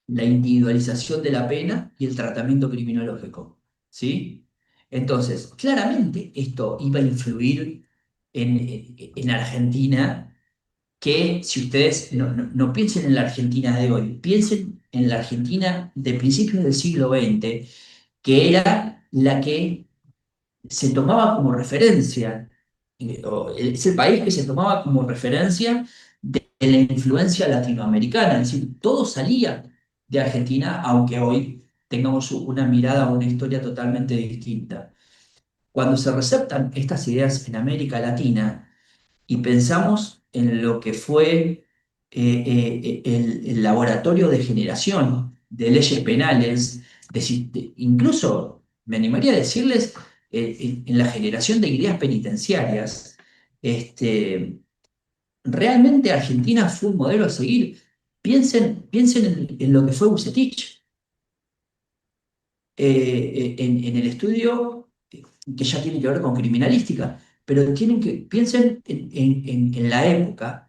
la individualización de la pena y el tratamiento criminológico, ¿sí? Entonces, claramente esto iba a influir en Argentina, que si ustedes no piensen en la Argentina de hoy, piensen en la Argentina de principios del siglo XX, que era la que se tomaba como referencia, es el país que se tomaba como referencia de la influencia latinoamericana, es decir, todo salía de Argentina, aunque hoy tengamos una mirada o una historia totalmente distinta. Cuando se receptan estas ideas en América Latina, y pensamos en lo que fue el laboratorio de generación de leyes penales, incluso me animaría a decirles en la generación de ideas penitenciarias, realmente Argentina fue un modelo a seguir. Piensen en lo que fue Bucetich, en el estudio que ya tiene que ver con criminalística, pero piensen en la época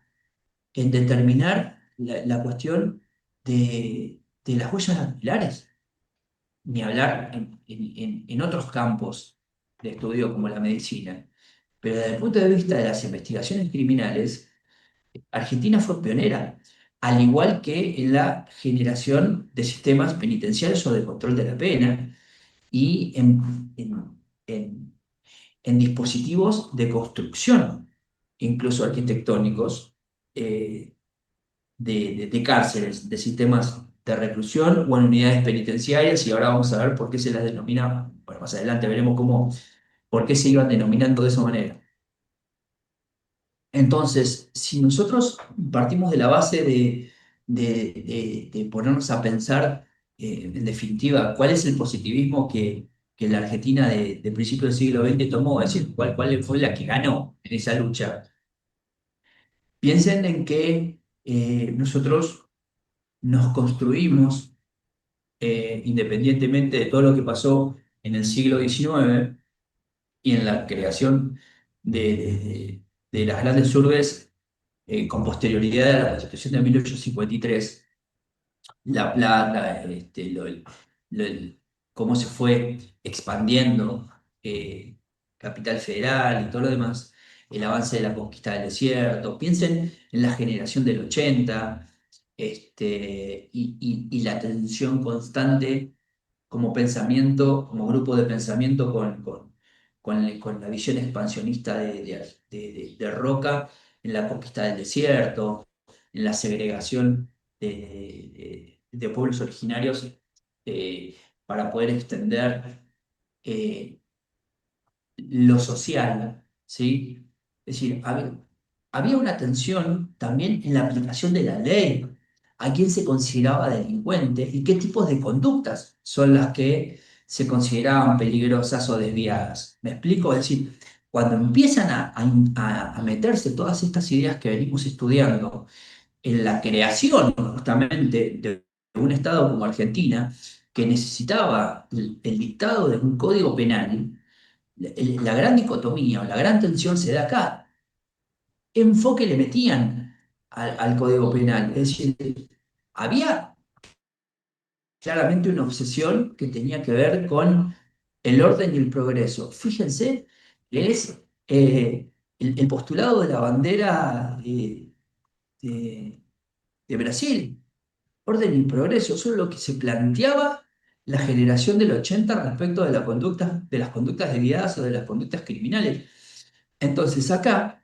en determinar la cuestión de las huellas dactilares, ni hablar en otros campos de estudio como la medicina. Pero desde el punto de vista de las investigaciones criminales, Argentina fue pionera, al igual que en la generación de sistemas penitenciarios o de control de la pena y en dispositivos de construcción, incluso arquitectónicos, de cárceles, de sistemas de reclusión o en unidades penitenciarias, y ahora vamos a ver por qué se las denomina, bueno, más adelante veremos por qué se iban denominando de esa manera. Entonces, si nosotros partimos de la base de ponernos a pensar, en definitiva, cuál es el positivismo que la Argentina de principios del siglo XX tomó, es decir, cuál fue la que ganó en esa lucha, piensen en que nosotros nos construimos, independientemente de todo lo que pasó en el siglo XIX y en la creación de las grandes urbes, con posterioridad a la Constitución de 1853, La Plata, cómo se fue expandiendo, Capital Federal y todo lo demás, el avance de la conquista del desierto. Piensen en la generación del 80, y la tensión constante como pensamiento, como grupo de pensamiento con la visión expansionista de Roca en la conquista del desierto, en la segregación de pueblos originarios, para poder extender lo social, ¿sí? Es decir, había una tensión también en la aplicación de la ley, a quién se consideraba delincuente y qué tipos de conductas son las que se consideraban peligrosas o desviadas. ¿Me explico? Es decir, cuando empiezan a meterse todas estas ideas que venimos estudiando en la creación justamente de un Estado como Argentina, que necesitaba el dictado de un código penal, la gran dicotomía o la gran tensión se da acá. enfoque le metían al Código Penal. Es decir, había claramente una obsesión que tenía que ver con el orden y el progreso. Fíjense, es el postulado de la bandera de- de Brasil, orden y progreso, eso es lo que se planteaba la generación del 80 respecto de la conducta, de las conductas desviadas o de las conductas criminales. Entonces acá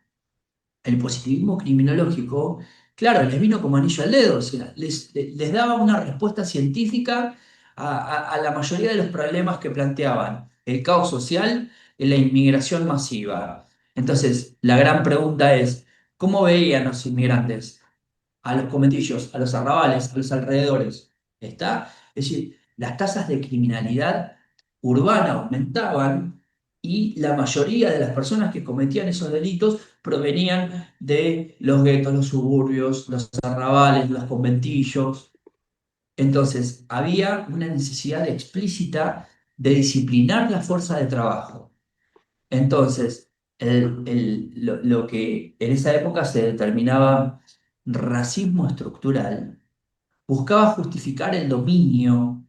el positivismo criminológico, claro, les vino como anillo al dedo, o sea, les daba una respuesta científica a la mayoría de los problemas que planteaban el caos social y la inmigración masiva. Entonces, la gran pregunta es, ¿cómo veían los inmigrantes? A los conventillos, a los arrabales, a los alrededores. ¿Está? Es decir, las tasas de criminalidad urbana aumentaban y la mayoría de las personas que cometían esos delitos provenían de los guetos, los suburbios, los arrabales, los conventillos. Entonces, había una necesidad explícita de disciplinar la fuerza de trabajo. Entonces, lo que en esa época se determinaba racismo estructural buscaba justificar el dominio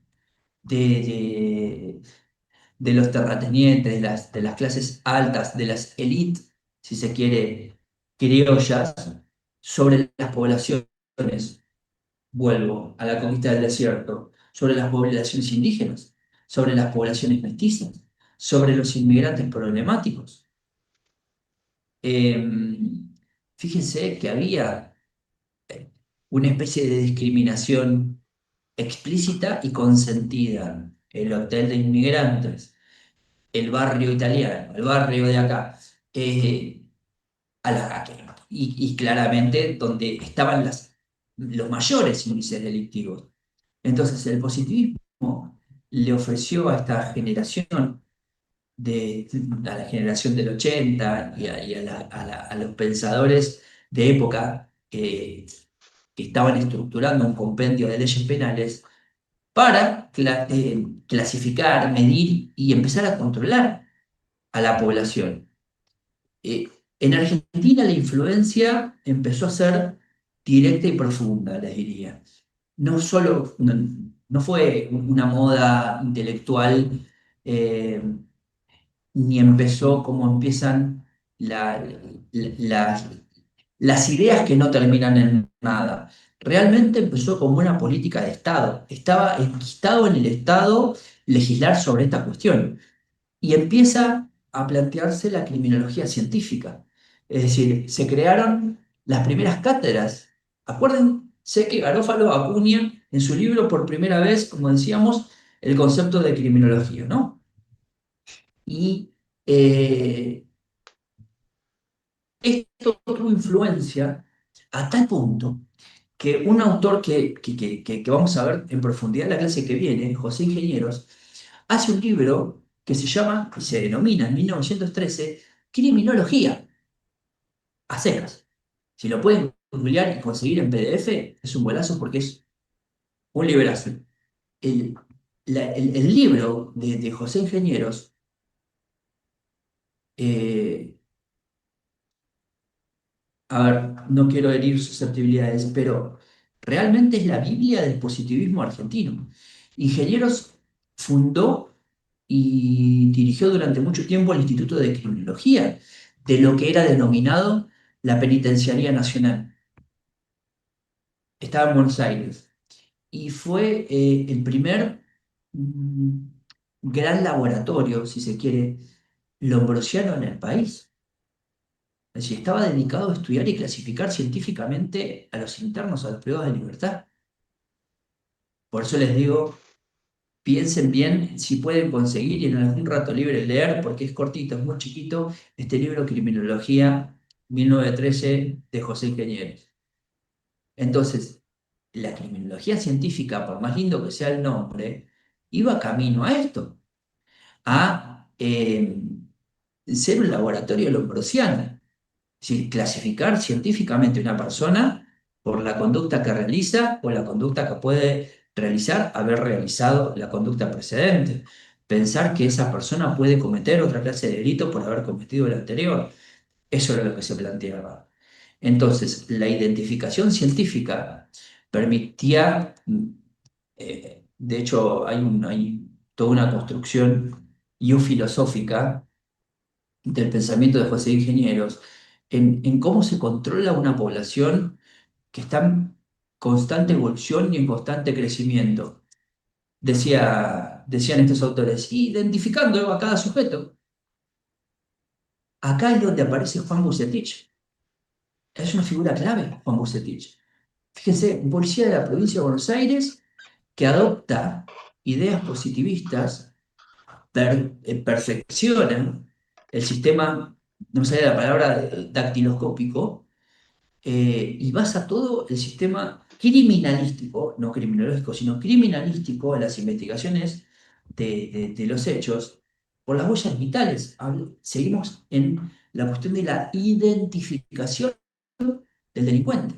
de, de- de los terratenientes, de las clases altas, de las élites, si se quiere, criollas, sobre las poblaciones. Vuelvo a la conquista del desierto, sobre las poblaciones indígenas, sobre las poblaciones mestizas, sobre los inmigrantes problemáticos. Eh, Fíjense que había una especie de discriminación explícita y consentida. El hotel de inmigrantes, el barrio italiano, el barrio de acá, eh, y claramente donde estaban los mayores índices delictivos. Entonces el positivismo le ofreció a esta generación, a la generación del 80 y a los pensadores de época que estaban estructurando un compendio de leyes penales, para clasificar, medir y empezar a controlar a la población. Eh, en Argentina la influencia empezó a ser directa y profunda, les diría. No fue una moda intelectual, eh, ni empezó como empiezan la- las las ideas que no terminan en nada. Realmente empezó como una política de Estado. Estaba enquistado en el Estado legislar sobre esta cuestión. Y empieza a plantearse la criminología científica. Es decir, se crearon las primeras cátedras. Acuérdense que Garófalo acuña en su libro por primera vez, como decíamos, el concepto de criminología, ¿no? Y esto tuvo influencia a tal punto que un autor que vamos a ver en profundidad en la clase que viene, José Ingenieros, hace un libro que se llama, y se denomina en 1913, Criminología, a secas. Si lo pueden googlear y conseguir en PDF, es un golazo porque es un librazo. El, el libro de José Ingenieros, eh, a ver, no quiero herir susceptibilidades, pero realmente es la Biblia del positivismo argentino. Ingenieros fundó y dirigió durante mucho tiempo el Instituto de Criminología, de lo que era denominado la Penitenciaría Nacional. Estaba en Buenos Aires y fue el primer mm, gran laboratorio, si se quiere, lombrosiano en el país. Es decir, estaba dedicado a estudiar y clasificar científicamente a los internos, a los privados de libertad. Por eso les digo, piensen bien si pueden conseguir y en algún rato libre leer, porque es cortito, es muy chiquito, este libro Criminología 1913 de José Ingenieros. Entonces, la criminología científica, por más lindo que sea el nombre, iba camino a esto, a ser un laboratorio lombrosiano. Es decir, clasificar científicamente una persona por la conducta que realiza o la conducta que puede realizar, haber realizado la conducta precedente. Pensar que esa persona puede cometer otra clase de delito por haber cometido el anterior. Eso era lo que se planteaba. Entonces, la identificación científica permitía, de hecho, hay toda una construcción filosófica del pensamiento de José Ingenieros en cómo se controla una población que está en constante evolución y en constante crecimiento. Decían estos autores, identificando a cada sujeto. Acá es donde aparece Juan Bucetich. Es una figura clave, Juan Bucetich. Fíjense, un policía de la provincia de Buenos Aires que adopta ideas positivistas, perfecciona el sistema, no sé la palabra, dactiloscópico, y basa todo el sistema criminalístico, no criminológico, sino criminalístico en las investigaciones de los hechos por las huellas digitales. Seguimos en la cuestión de la identificación del delincuente.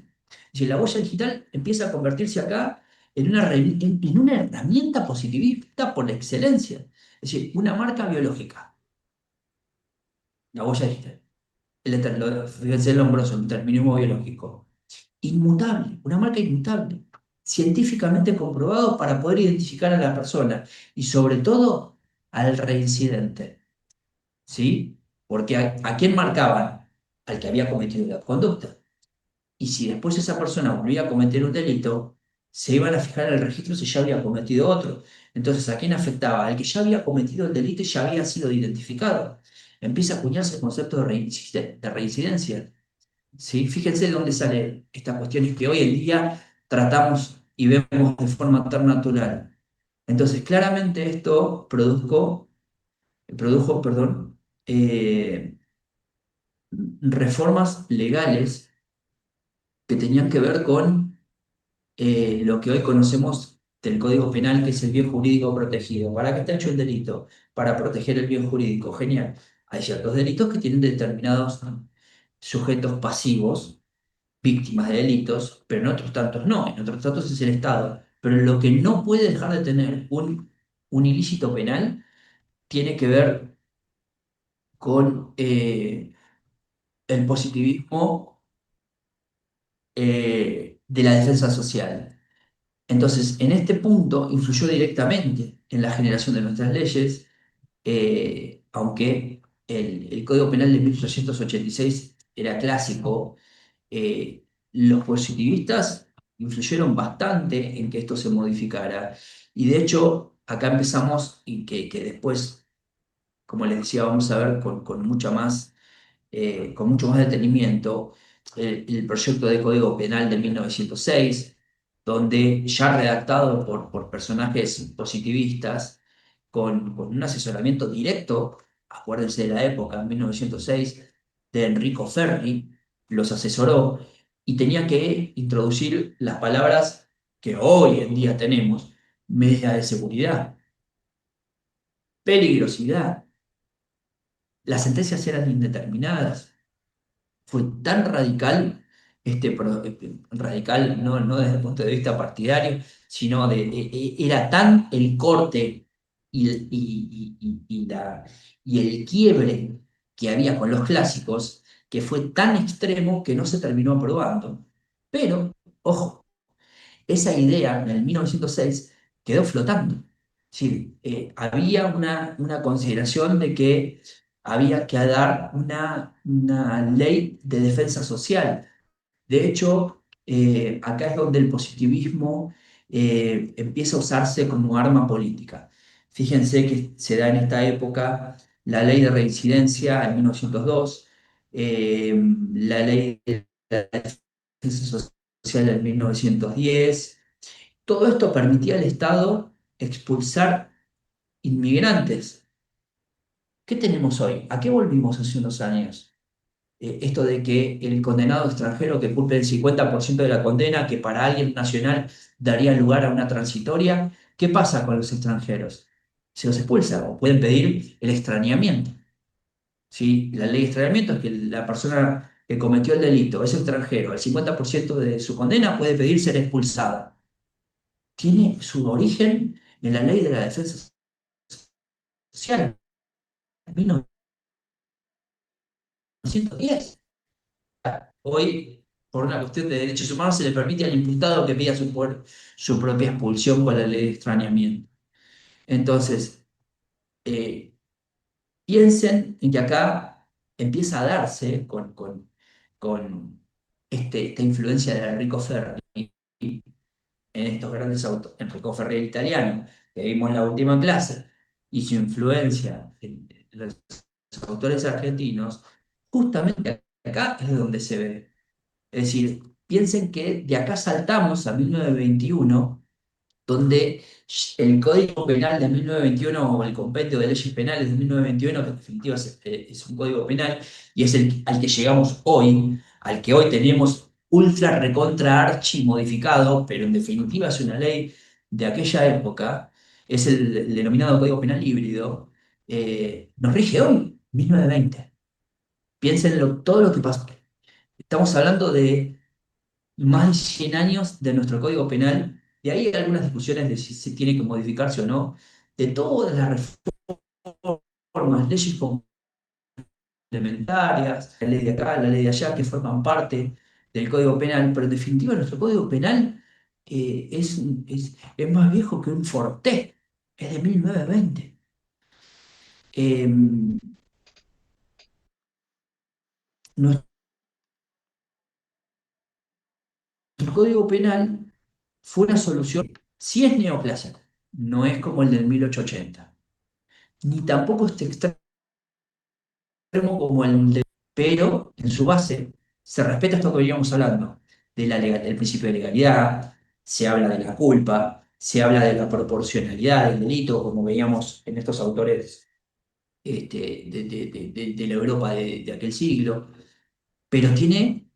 Es decir, la huella digital empieza a convertirse acá en una herramienta positivista por excelencia. Es decir, una marca biológica, la huella digital. Fíjense el hombroso, el determinismo biológico. Inmutable, una marca inmutable, científicamente comprobado para poder identificar a la persona y sobre todo al reincidente, ¿sí? Porque ¿a quién marcaban? Al que había cometido la conducta. Y si después esa persona volvía a cometer un delito, se iban a fijar en el registro si ya había cometido otro. Entonces, ¿a quién afectaba? Al que ya había cometido el delito y ya había sido identificado. Empieza a acuñarse el concepto de reincidencia. ¿Sí? Fíjense de dónde sale esta cuestión y que hoy en día tratamos y vemos de forma tan natural. Entonces, claramente esto produjo, perdón, reformas legales que tenían que ver con lo que hoy conocemos del Código Penal, que es el bien jurídico protegido. ¿Para qué está hecho el delito? Para proteger el bien jurídico. Genial. Hay ciertos delitos que tienen determinados sujetos pasivos, víctimas de delitos, pero en otros tantos no. En otros tantos es el Estado. Pero lo que no puede dejar de tener un ilícito penal tiene que ver con el positivismo de la defensa social. Entonces, en este punto influyó directamente en la generación de nuestras leyes, aunque el Código Penal de 1886 era clásico, los positivistas influyeron bastante en que esto se modificara. Y de hecho, acá empezamos y que después, como les decía, vamos a ver con mucho más detenimiento el proyecto de Código Penal de 1906, donde ya redactado por personajes positivistas, con un asesoramiento directo, acuérdense de la época, en 1906, de Enrico Ferri, los asesoró y tenía que introducir las palabras que hoy en día tenemos: medida de seguridad, peligrosidad. Las sentencias eran indeterminadas. Fue tan radical, radical no desde el punto de vista partidario, sino era tan el corte y el quiebre que había con los clásicos, que fue tan extremo que no se terminó aprobando. Pero, ojo, esa idea en el 1906 quedó flotando. Sí, había una consideración de que había que dar una ley de defensa social. De hecho, acá es donde el positivismo empieza a usarse como arma política. Fíjense que se da en esta época la ley de reincidencia en 1902, la ley de la defensa social en 1910. Todo esto permitía al Estado expulsar inmigrantes. ¿Qué tenemos hoy? ¿A qué volvimos hace unos años? Esto de que el condenado extranjero que cumple el 50% de la condena, que para alguien nacional daría lugar a una transitoria, ¿qué pasa con los extranjeros? Se los expulsa o pueden pedir el extrañamiento. ¿Sí? La ley de extrañamiento es que la persona que cometió el delito es extranjero, el 50% de su condena puede pedir ser expulsada. Tiene su origen en la ley de la defensa social, 1910. Hoy, por una cuestión de derechos humanos, se le permite al imputado que pida su propia expulsión con la ley de extrañamiento. Entonces, eh, piensen en que acá empieza a darse con esta influencia de Enrico Ferri en estos grandes autores, Enrico Ferri el italiano, que vimos en la última clase, y su influencia en los autores argentinos, justamente acá es donde se ve. Es decir, piensen que de acá saltamos a 1921, donde el Código Penal de 1921 o el Compendio de Leyes Penales de 1921, que en definitiva es un código penal, y es el al que llegamos hoy, al que hoy tenemos ultra recontra archi modificado, pero en definitiva es una ley de aquella época, es el denominado Código Penal híbrido, nos rige hoy, 1920. Piensen todo lo que pasó. Estamos hablando de más de 100 años de nuestro Código Penal, y ahí hay algunas discusiones de si se tiene que modificarse o no, de todas las reformas, leyes complementarias, la ley de acá, la ley de allá, que forman parte del Código Penal, pero en definitiva nuestro Código Penal es más viejo que un Forté, es de 1920. Eh, Nuestro Código Penal fue una solución, si es neoclásico, no es como el del 1880, ni tampoco es como pero en su base se respeta esto que veníamos hablando, del principio de legalidad, se habla de la culpa, se habla de la proporcionalidad del delito, como veíamos en estos autores de la Europa de aquel siglo, pero tiene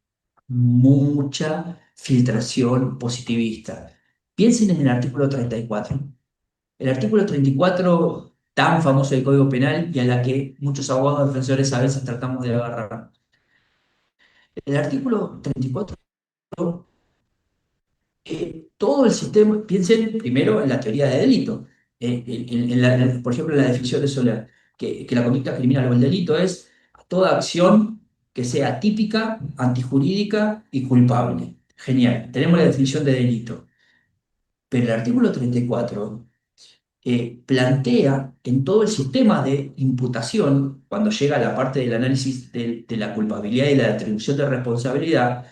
mucha filtración positivista. Piensen en el artículo 34. El artículo 34 tan famoso del Código Penal y a la que muchos abogados defensores a veces tratamos de agarrar. El artículo 34, todo el sistema, piensen primero en la teoría de delito. Por ejemplo, en la definición de Soler, que la conducta criminal o el delito es toda acción que sea típica, antijurídica y culpable. Genial, tenemos la definición de delito. Pero el artículo 34 plantea en todo el sistema de imputación, cuando llega a la parte del análisis de la culpabilidad y la atribución de responsabilidad,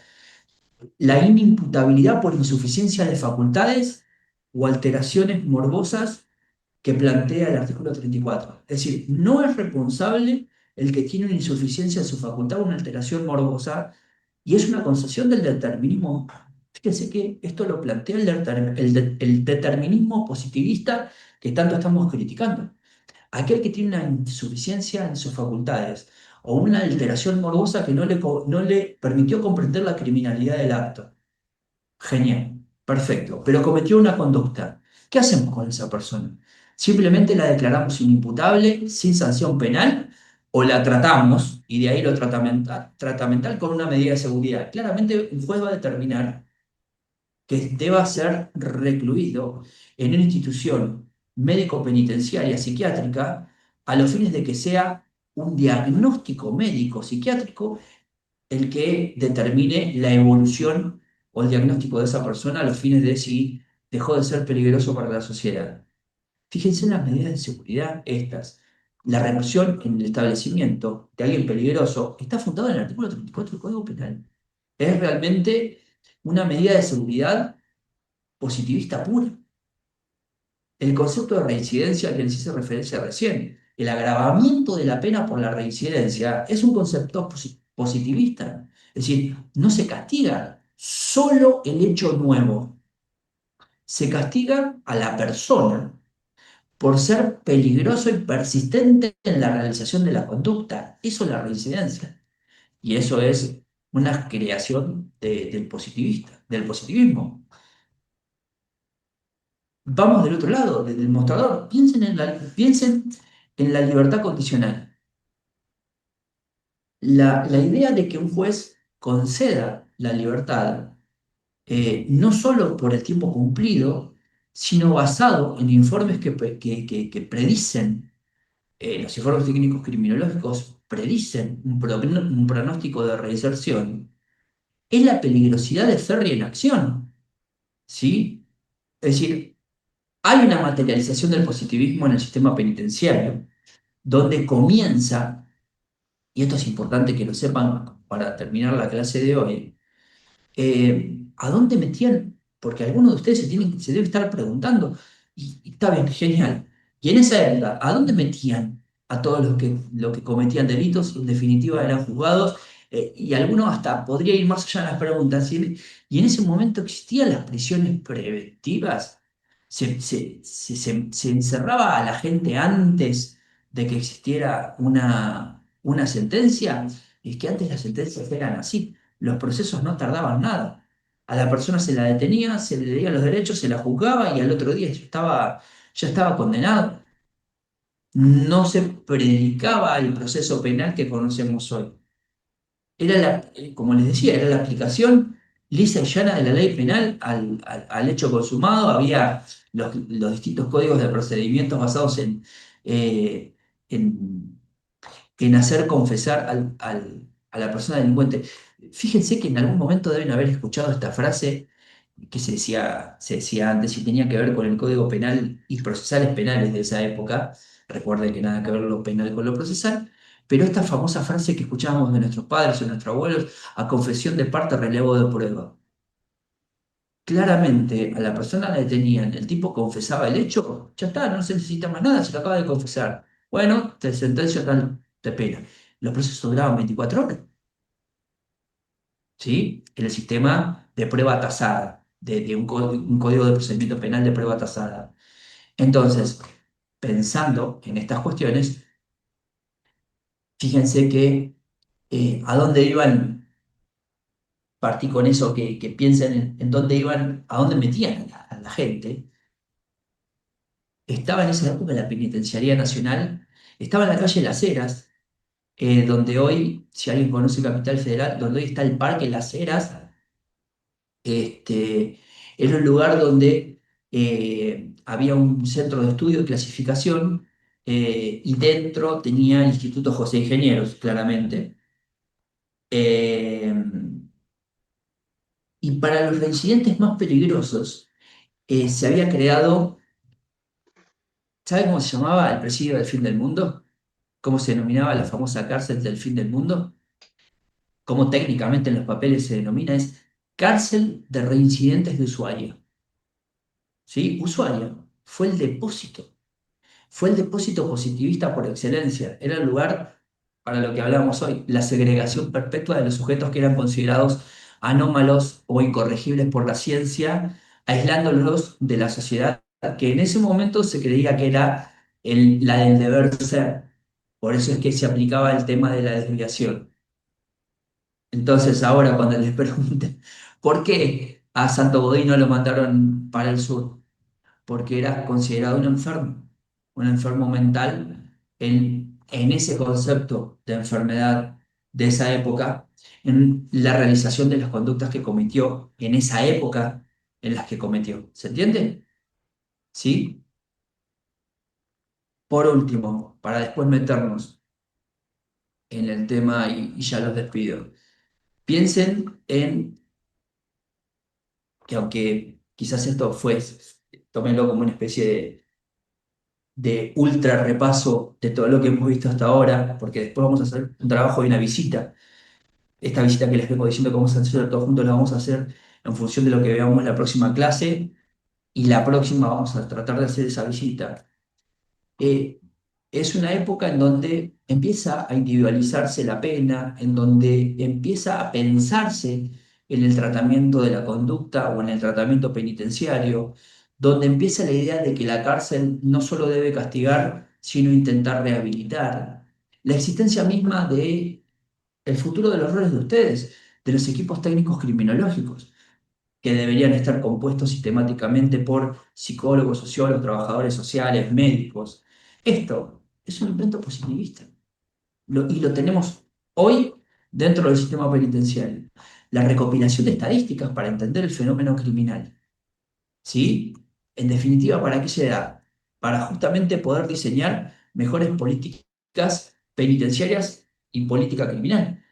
la inimputabilidad por insuficiencia de facultades o alteraciones morbosas que plantea el artículo 34. Es decir, no es responsable el que tiene una insuficiencia de su facultad o una alteración morbosa, y es una concesión del determinismo. Fíjense que esto lo plantea el determinismo positivista que tanto estamos criticando. Aquel que tiene una insuficiencia en sus facultades o una alteración morbosa que no le permitió comprender la criminalidad del acto. Genial, perfecto, pero cometió una conducta. ¿Qué hacemos con esa persona? ¿Simplemente la declaramos inimputable, sin sanción penal, o la tratamos, y de ahí lo tratamental con una medida de seguridad? Claramente un juez va a determinar que deba ser recluido en una institución médico-penitenciaria psiquiátrica a los fines de que sea un diagnóstico médico psiquiátrico el que determine la evolución o el diagnóstico de esa persona a los fines de si dejó de ser peligroso para la sociedad. Fíjense en las medidas de seguridad estas. La reclusión en el establecimiento de alguien peligroso está fundada en el artículo 34 del Código Penal. Es realmente una medida de seguridad positivista pura. El concepto de reincidencia al que les hice referencia recién, el agravamiento de la pena por la reincidencia, es un concepto positivista. Es decir, no se castiga solo el hecho nuevo, se castiga a la persona por ser peligroso y persistente en la realización de la conducta. Eso es la reincidencia. Y eso es una creación del positivista, del positivismo. Vamos del otro lado, desde el mostrador. Piensen en la libertad condicional. La idea de que un juez conceda la libertad, no solo por el tiempo cumplido, sino basado en informes que predicen, los informes técnicos criminológicos predicen un pronóstico de reinserción. es la peligrosidad de Ferri en acción, ¿sí? Es decir, hay una materialización del positivismo en el sistema penitenciario, donde comienza, y esto es importante que lo sepan para terminar la clase de hoy, ¿a dónde metían? Porque algunos de ustedes se debe estar preguntando, y está bien, genial. Y en esa época, ¿a dónde metían a todos los que cometían delitos? En definitiva, eran juzgados, y algunos hasta podría ir más allá en las preguntas. Y en ese momento existían las prisiones preventivas. Se encerraba a la gente antes de que existiera una sentencia. Y es que antes las sentencias eran así. Los procesos no tardaban nada. A la persona se la detenía, se le leía los derechos, se la juzgaba y al otro día ya estaba condenado. No se predicaba el proceso penal que conocemos hoy. Como les decía, era la aplicación lisa y llana de la ley penal al hecho consumado. Había los distintos códigos de procedimientos basados eh, en en hacer confesar a la persona delincuente. Fíjense que en algún momento deben haber escuchado esta frase que se decía antes y tenía que ver con el Código Penal y procesales penales de esa época. Recuerden que nada que ver lo penal con lo procesal. Pero esta famosa frase que escuchábamos de nuestros padres o nuestros abuelos, a confesión de parte, relevo de prueba. Claramente a la persona la detenían, el tipo confesaba el hecho, ya está, no se necesita más nada, se lo acaba de confesar. Bueno, te sentencio tal de pena. Los procesos duraban 24 horas, ¿sí? En el sistema de prueba tasada, de un código de procedimiento penal de prueba tasada. Entonces, pensando en estas cuestiones, fíjense que a dónde iban, partí con eso, que piensen en dónde iban, a dónde metían a la gente. Estaba en esa época la Penitenciaría Nacional, estaba en la calle Las Heras, donde hoy, si alguien conoce Capital Federal, donde hoy está el Parque Las Heras, era un lugar donde había un centro de estudio y clasificación, y dentro tenía el Instituto José Ingenieros, claramente. Eh, y para los reincidentes más peligrosos, se había creado, ¿sabe cómo se llamaba el presidio del fin del mundo? ¿Cómo se denominaba la famosa cárcel del fin del mundo? Como técnicamente en los papeles se denomina, es cárcel de reincidentes de Ushuaia. ¿Sí? Ushuaia fue el depósito positivista por excelencia. Era el lugar para lo que hablamos hoy, la segregación perpetua de los sujetos que eran considerados anómalos o incorregibles por la ciencia, aislándolos de la sociedad que en ese momento se creía que era la del deber ser. Por eso es que se aplicaba el tema de la desviación. Entonces ahora cuando les pregunten por qué a Santo Godino lo mandaron para el sur, porque era considerado un enfermo mental en ese concepto de enfermedad de esa época, en la realización de las conductas que cometió en esa época en las que cometió. ¿Se entiende? ¿Sí? Por último, para después meternos en el tema y ya los despido, piensen en que aunque quizás esto fue, tómenlo como una especie de ultra repaso de todo lo que hemos visto hasta ahora, porque después vamos a hacer un trabajo y una visita. Esta visita que les vengo diciendo que vamos a hacer todos juntos la vamos a hacer en función de lo que veamos en la próxima clase, y la próxima vamos a tratar de hacer esa visita. eh, es una época en donde empieza a individualizarse la pena, en donde empieza a pensarse en el tratamiento de la conducta o en el tratamiento penitenciario, donde empieza la idea de que la cárcel no solo debe castigar, sino intentar rehabilitar. La existencia misma de el futuro de los roles de ustedes, de los equipos técnicos criminológicos que deberían estar compuestos sistemáticamente por psicólogos, sociólogos, trabajadores sociales, médicos. Esto es un invento positivista y lo tenemos hoy dentro del sistema penitenciario. La recopilación de estadísticas para entender el fenómeno criminal. ¿Sí? En definitiva, ¿para qué se da? Para justamente poder diseñar mejores políticas penitenciarias y política criminal.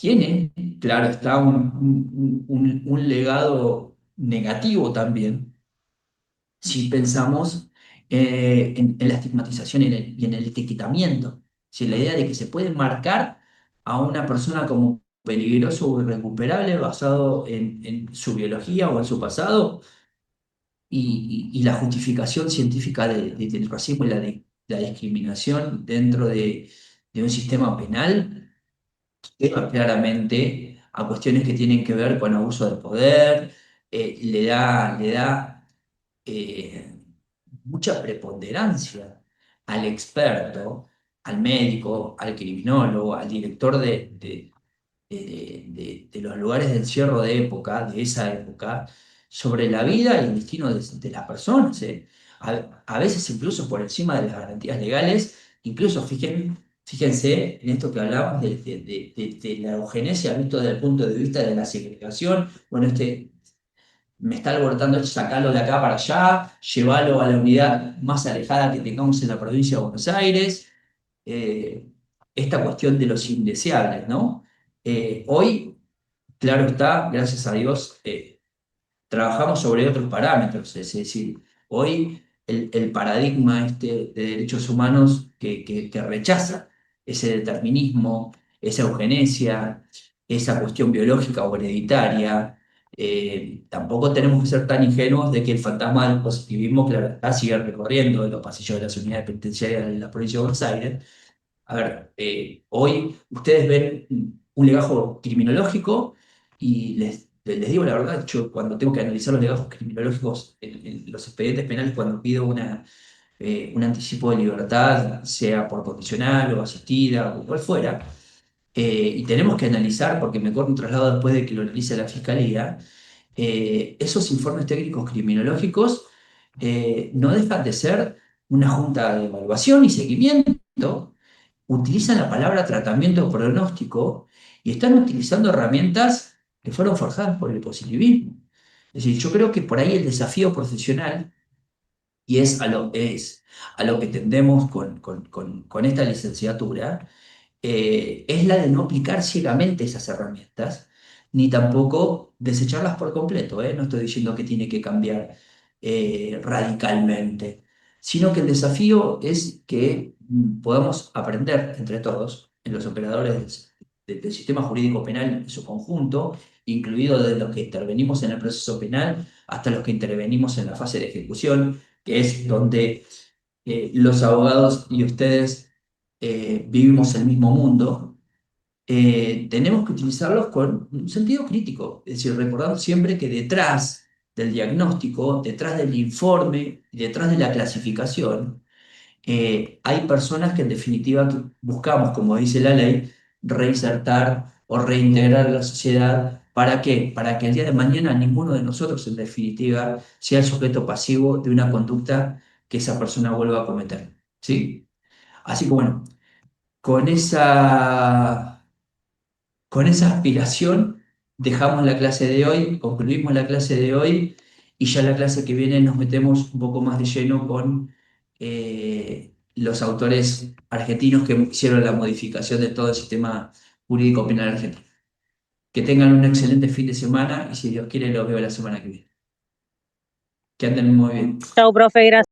tiene, claro, está un legado negativo también si pensamos en la estigmatización y en el etiquetamiento. Si la idea de que se puede marcar a una persona como peligroso o irrecuperable basado en su biología o en su pasado y la justificación científica del racismo y la discriminación dentro de un sistema penal lleva claramente a cuestiones que tienen que ver con abuso de poder, le da eh, mucha preponderancia al experto, al médico, al criminólogo, al director de los lugares de encierro de época, de esa época, sobre la vida y el destino de las personas. A veces incluso por encima de las garantías legales, incluso fíjense en esto que hablamos de la eugenesia visto desde el punto de vista de la segregación. Bueno, me está alborotando sacarlo de acá para allá, llevarlo a la unidad más alejada que tengamos en la provincia de Buenos Aires. Eh, esta cuestión de los indeseables, ¿no? Hoy, claro está, gracias a Dios, trabajamos sobre otros parámetros, es decir, hoy el paradigma este de derechos humanos que rechaza ese determinismo, esa eugenesia, esa cuestión biológica o hereditaria, tampoco tenemos que ser tan ingenuos de que el fantasma del positivismo, claro, está, sigue recorriendo en los pasillos de las unidades penitenciarias de la provincia de Buenos Aires. A ver, hoy ustedes ven un legajo criminológico y les digo la verdad, yo cuando tengo que analizar los legajos criminológicos en los expedientes penales, cuando pido un anticipo de libertad, sea por condicional o asistida o cual fuera, y tenemos que analizar, porque me corre un traslado después de que lo analice la fiscalía, esos informes técnicos criminológicos no dejan de ser una junta de evaluación y seguimiento, utilizan la palabra tratamiento pronóstico y están utilizando herramientas que fueron forjadas por el positivismo. Es decir, yo creo que por ahí el desafío profesional, y es a lo que tendemos con esta licenciatura, es la de no aplicar ciegamente esas herramientas, ni tampoco desecharlas por completo, ¿eh? No estoy diciendo que tiene que cambiar radicalmente, sino que el desafío es que podamos aprender entre todos, en los operadores del sistema jurídico penal en su conjunto, incluido desde los que intervenimos en el proceso penal hasta los que intervenimos en la fase de ejecución, que es donde los abogados y ustedes vivimos el mismo mundo. Tenemos que utilizarlos con un sentido crítico, es decir, recordando siempre que detrás del diagnóstico, detrás del informe, detrás de la clasificación, hay personas que en definitiva buscamos, como dice la ley, reinsertar o reintegrar a la sociedad. ¿Para qué? Para que el día de mañana ninguno de nosotros, en definitiva, sea el sujeto pasivo de una conducta que esa persona vuelva a cometer. ¿Sí? Así que bueno, con esa aspiración dejamos la clase de hoy, concluimos la clase de hoy y ya la clase que viene nos metemos un poco más de lleno con los autores argentinos que hicieron la modificación de todo el sistema jurídico penal argentino. Que tengan un excelente fin de semana y si Dios quiere los veo la semana que viene. Que anden muy bien. Chao, profe, gracias.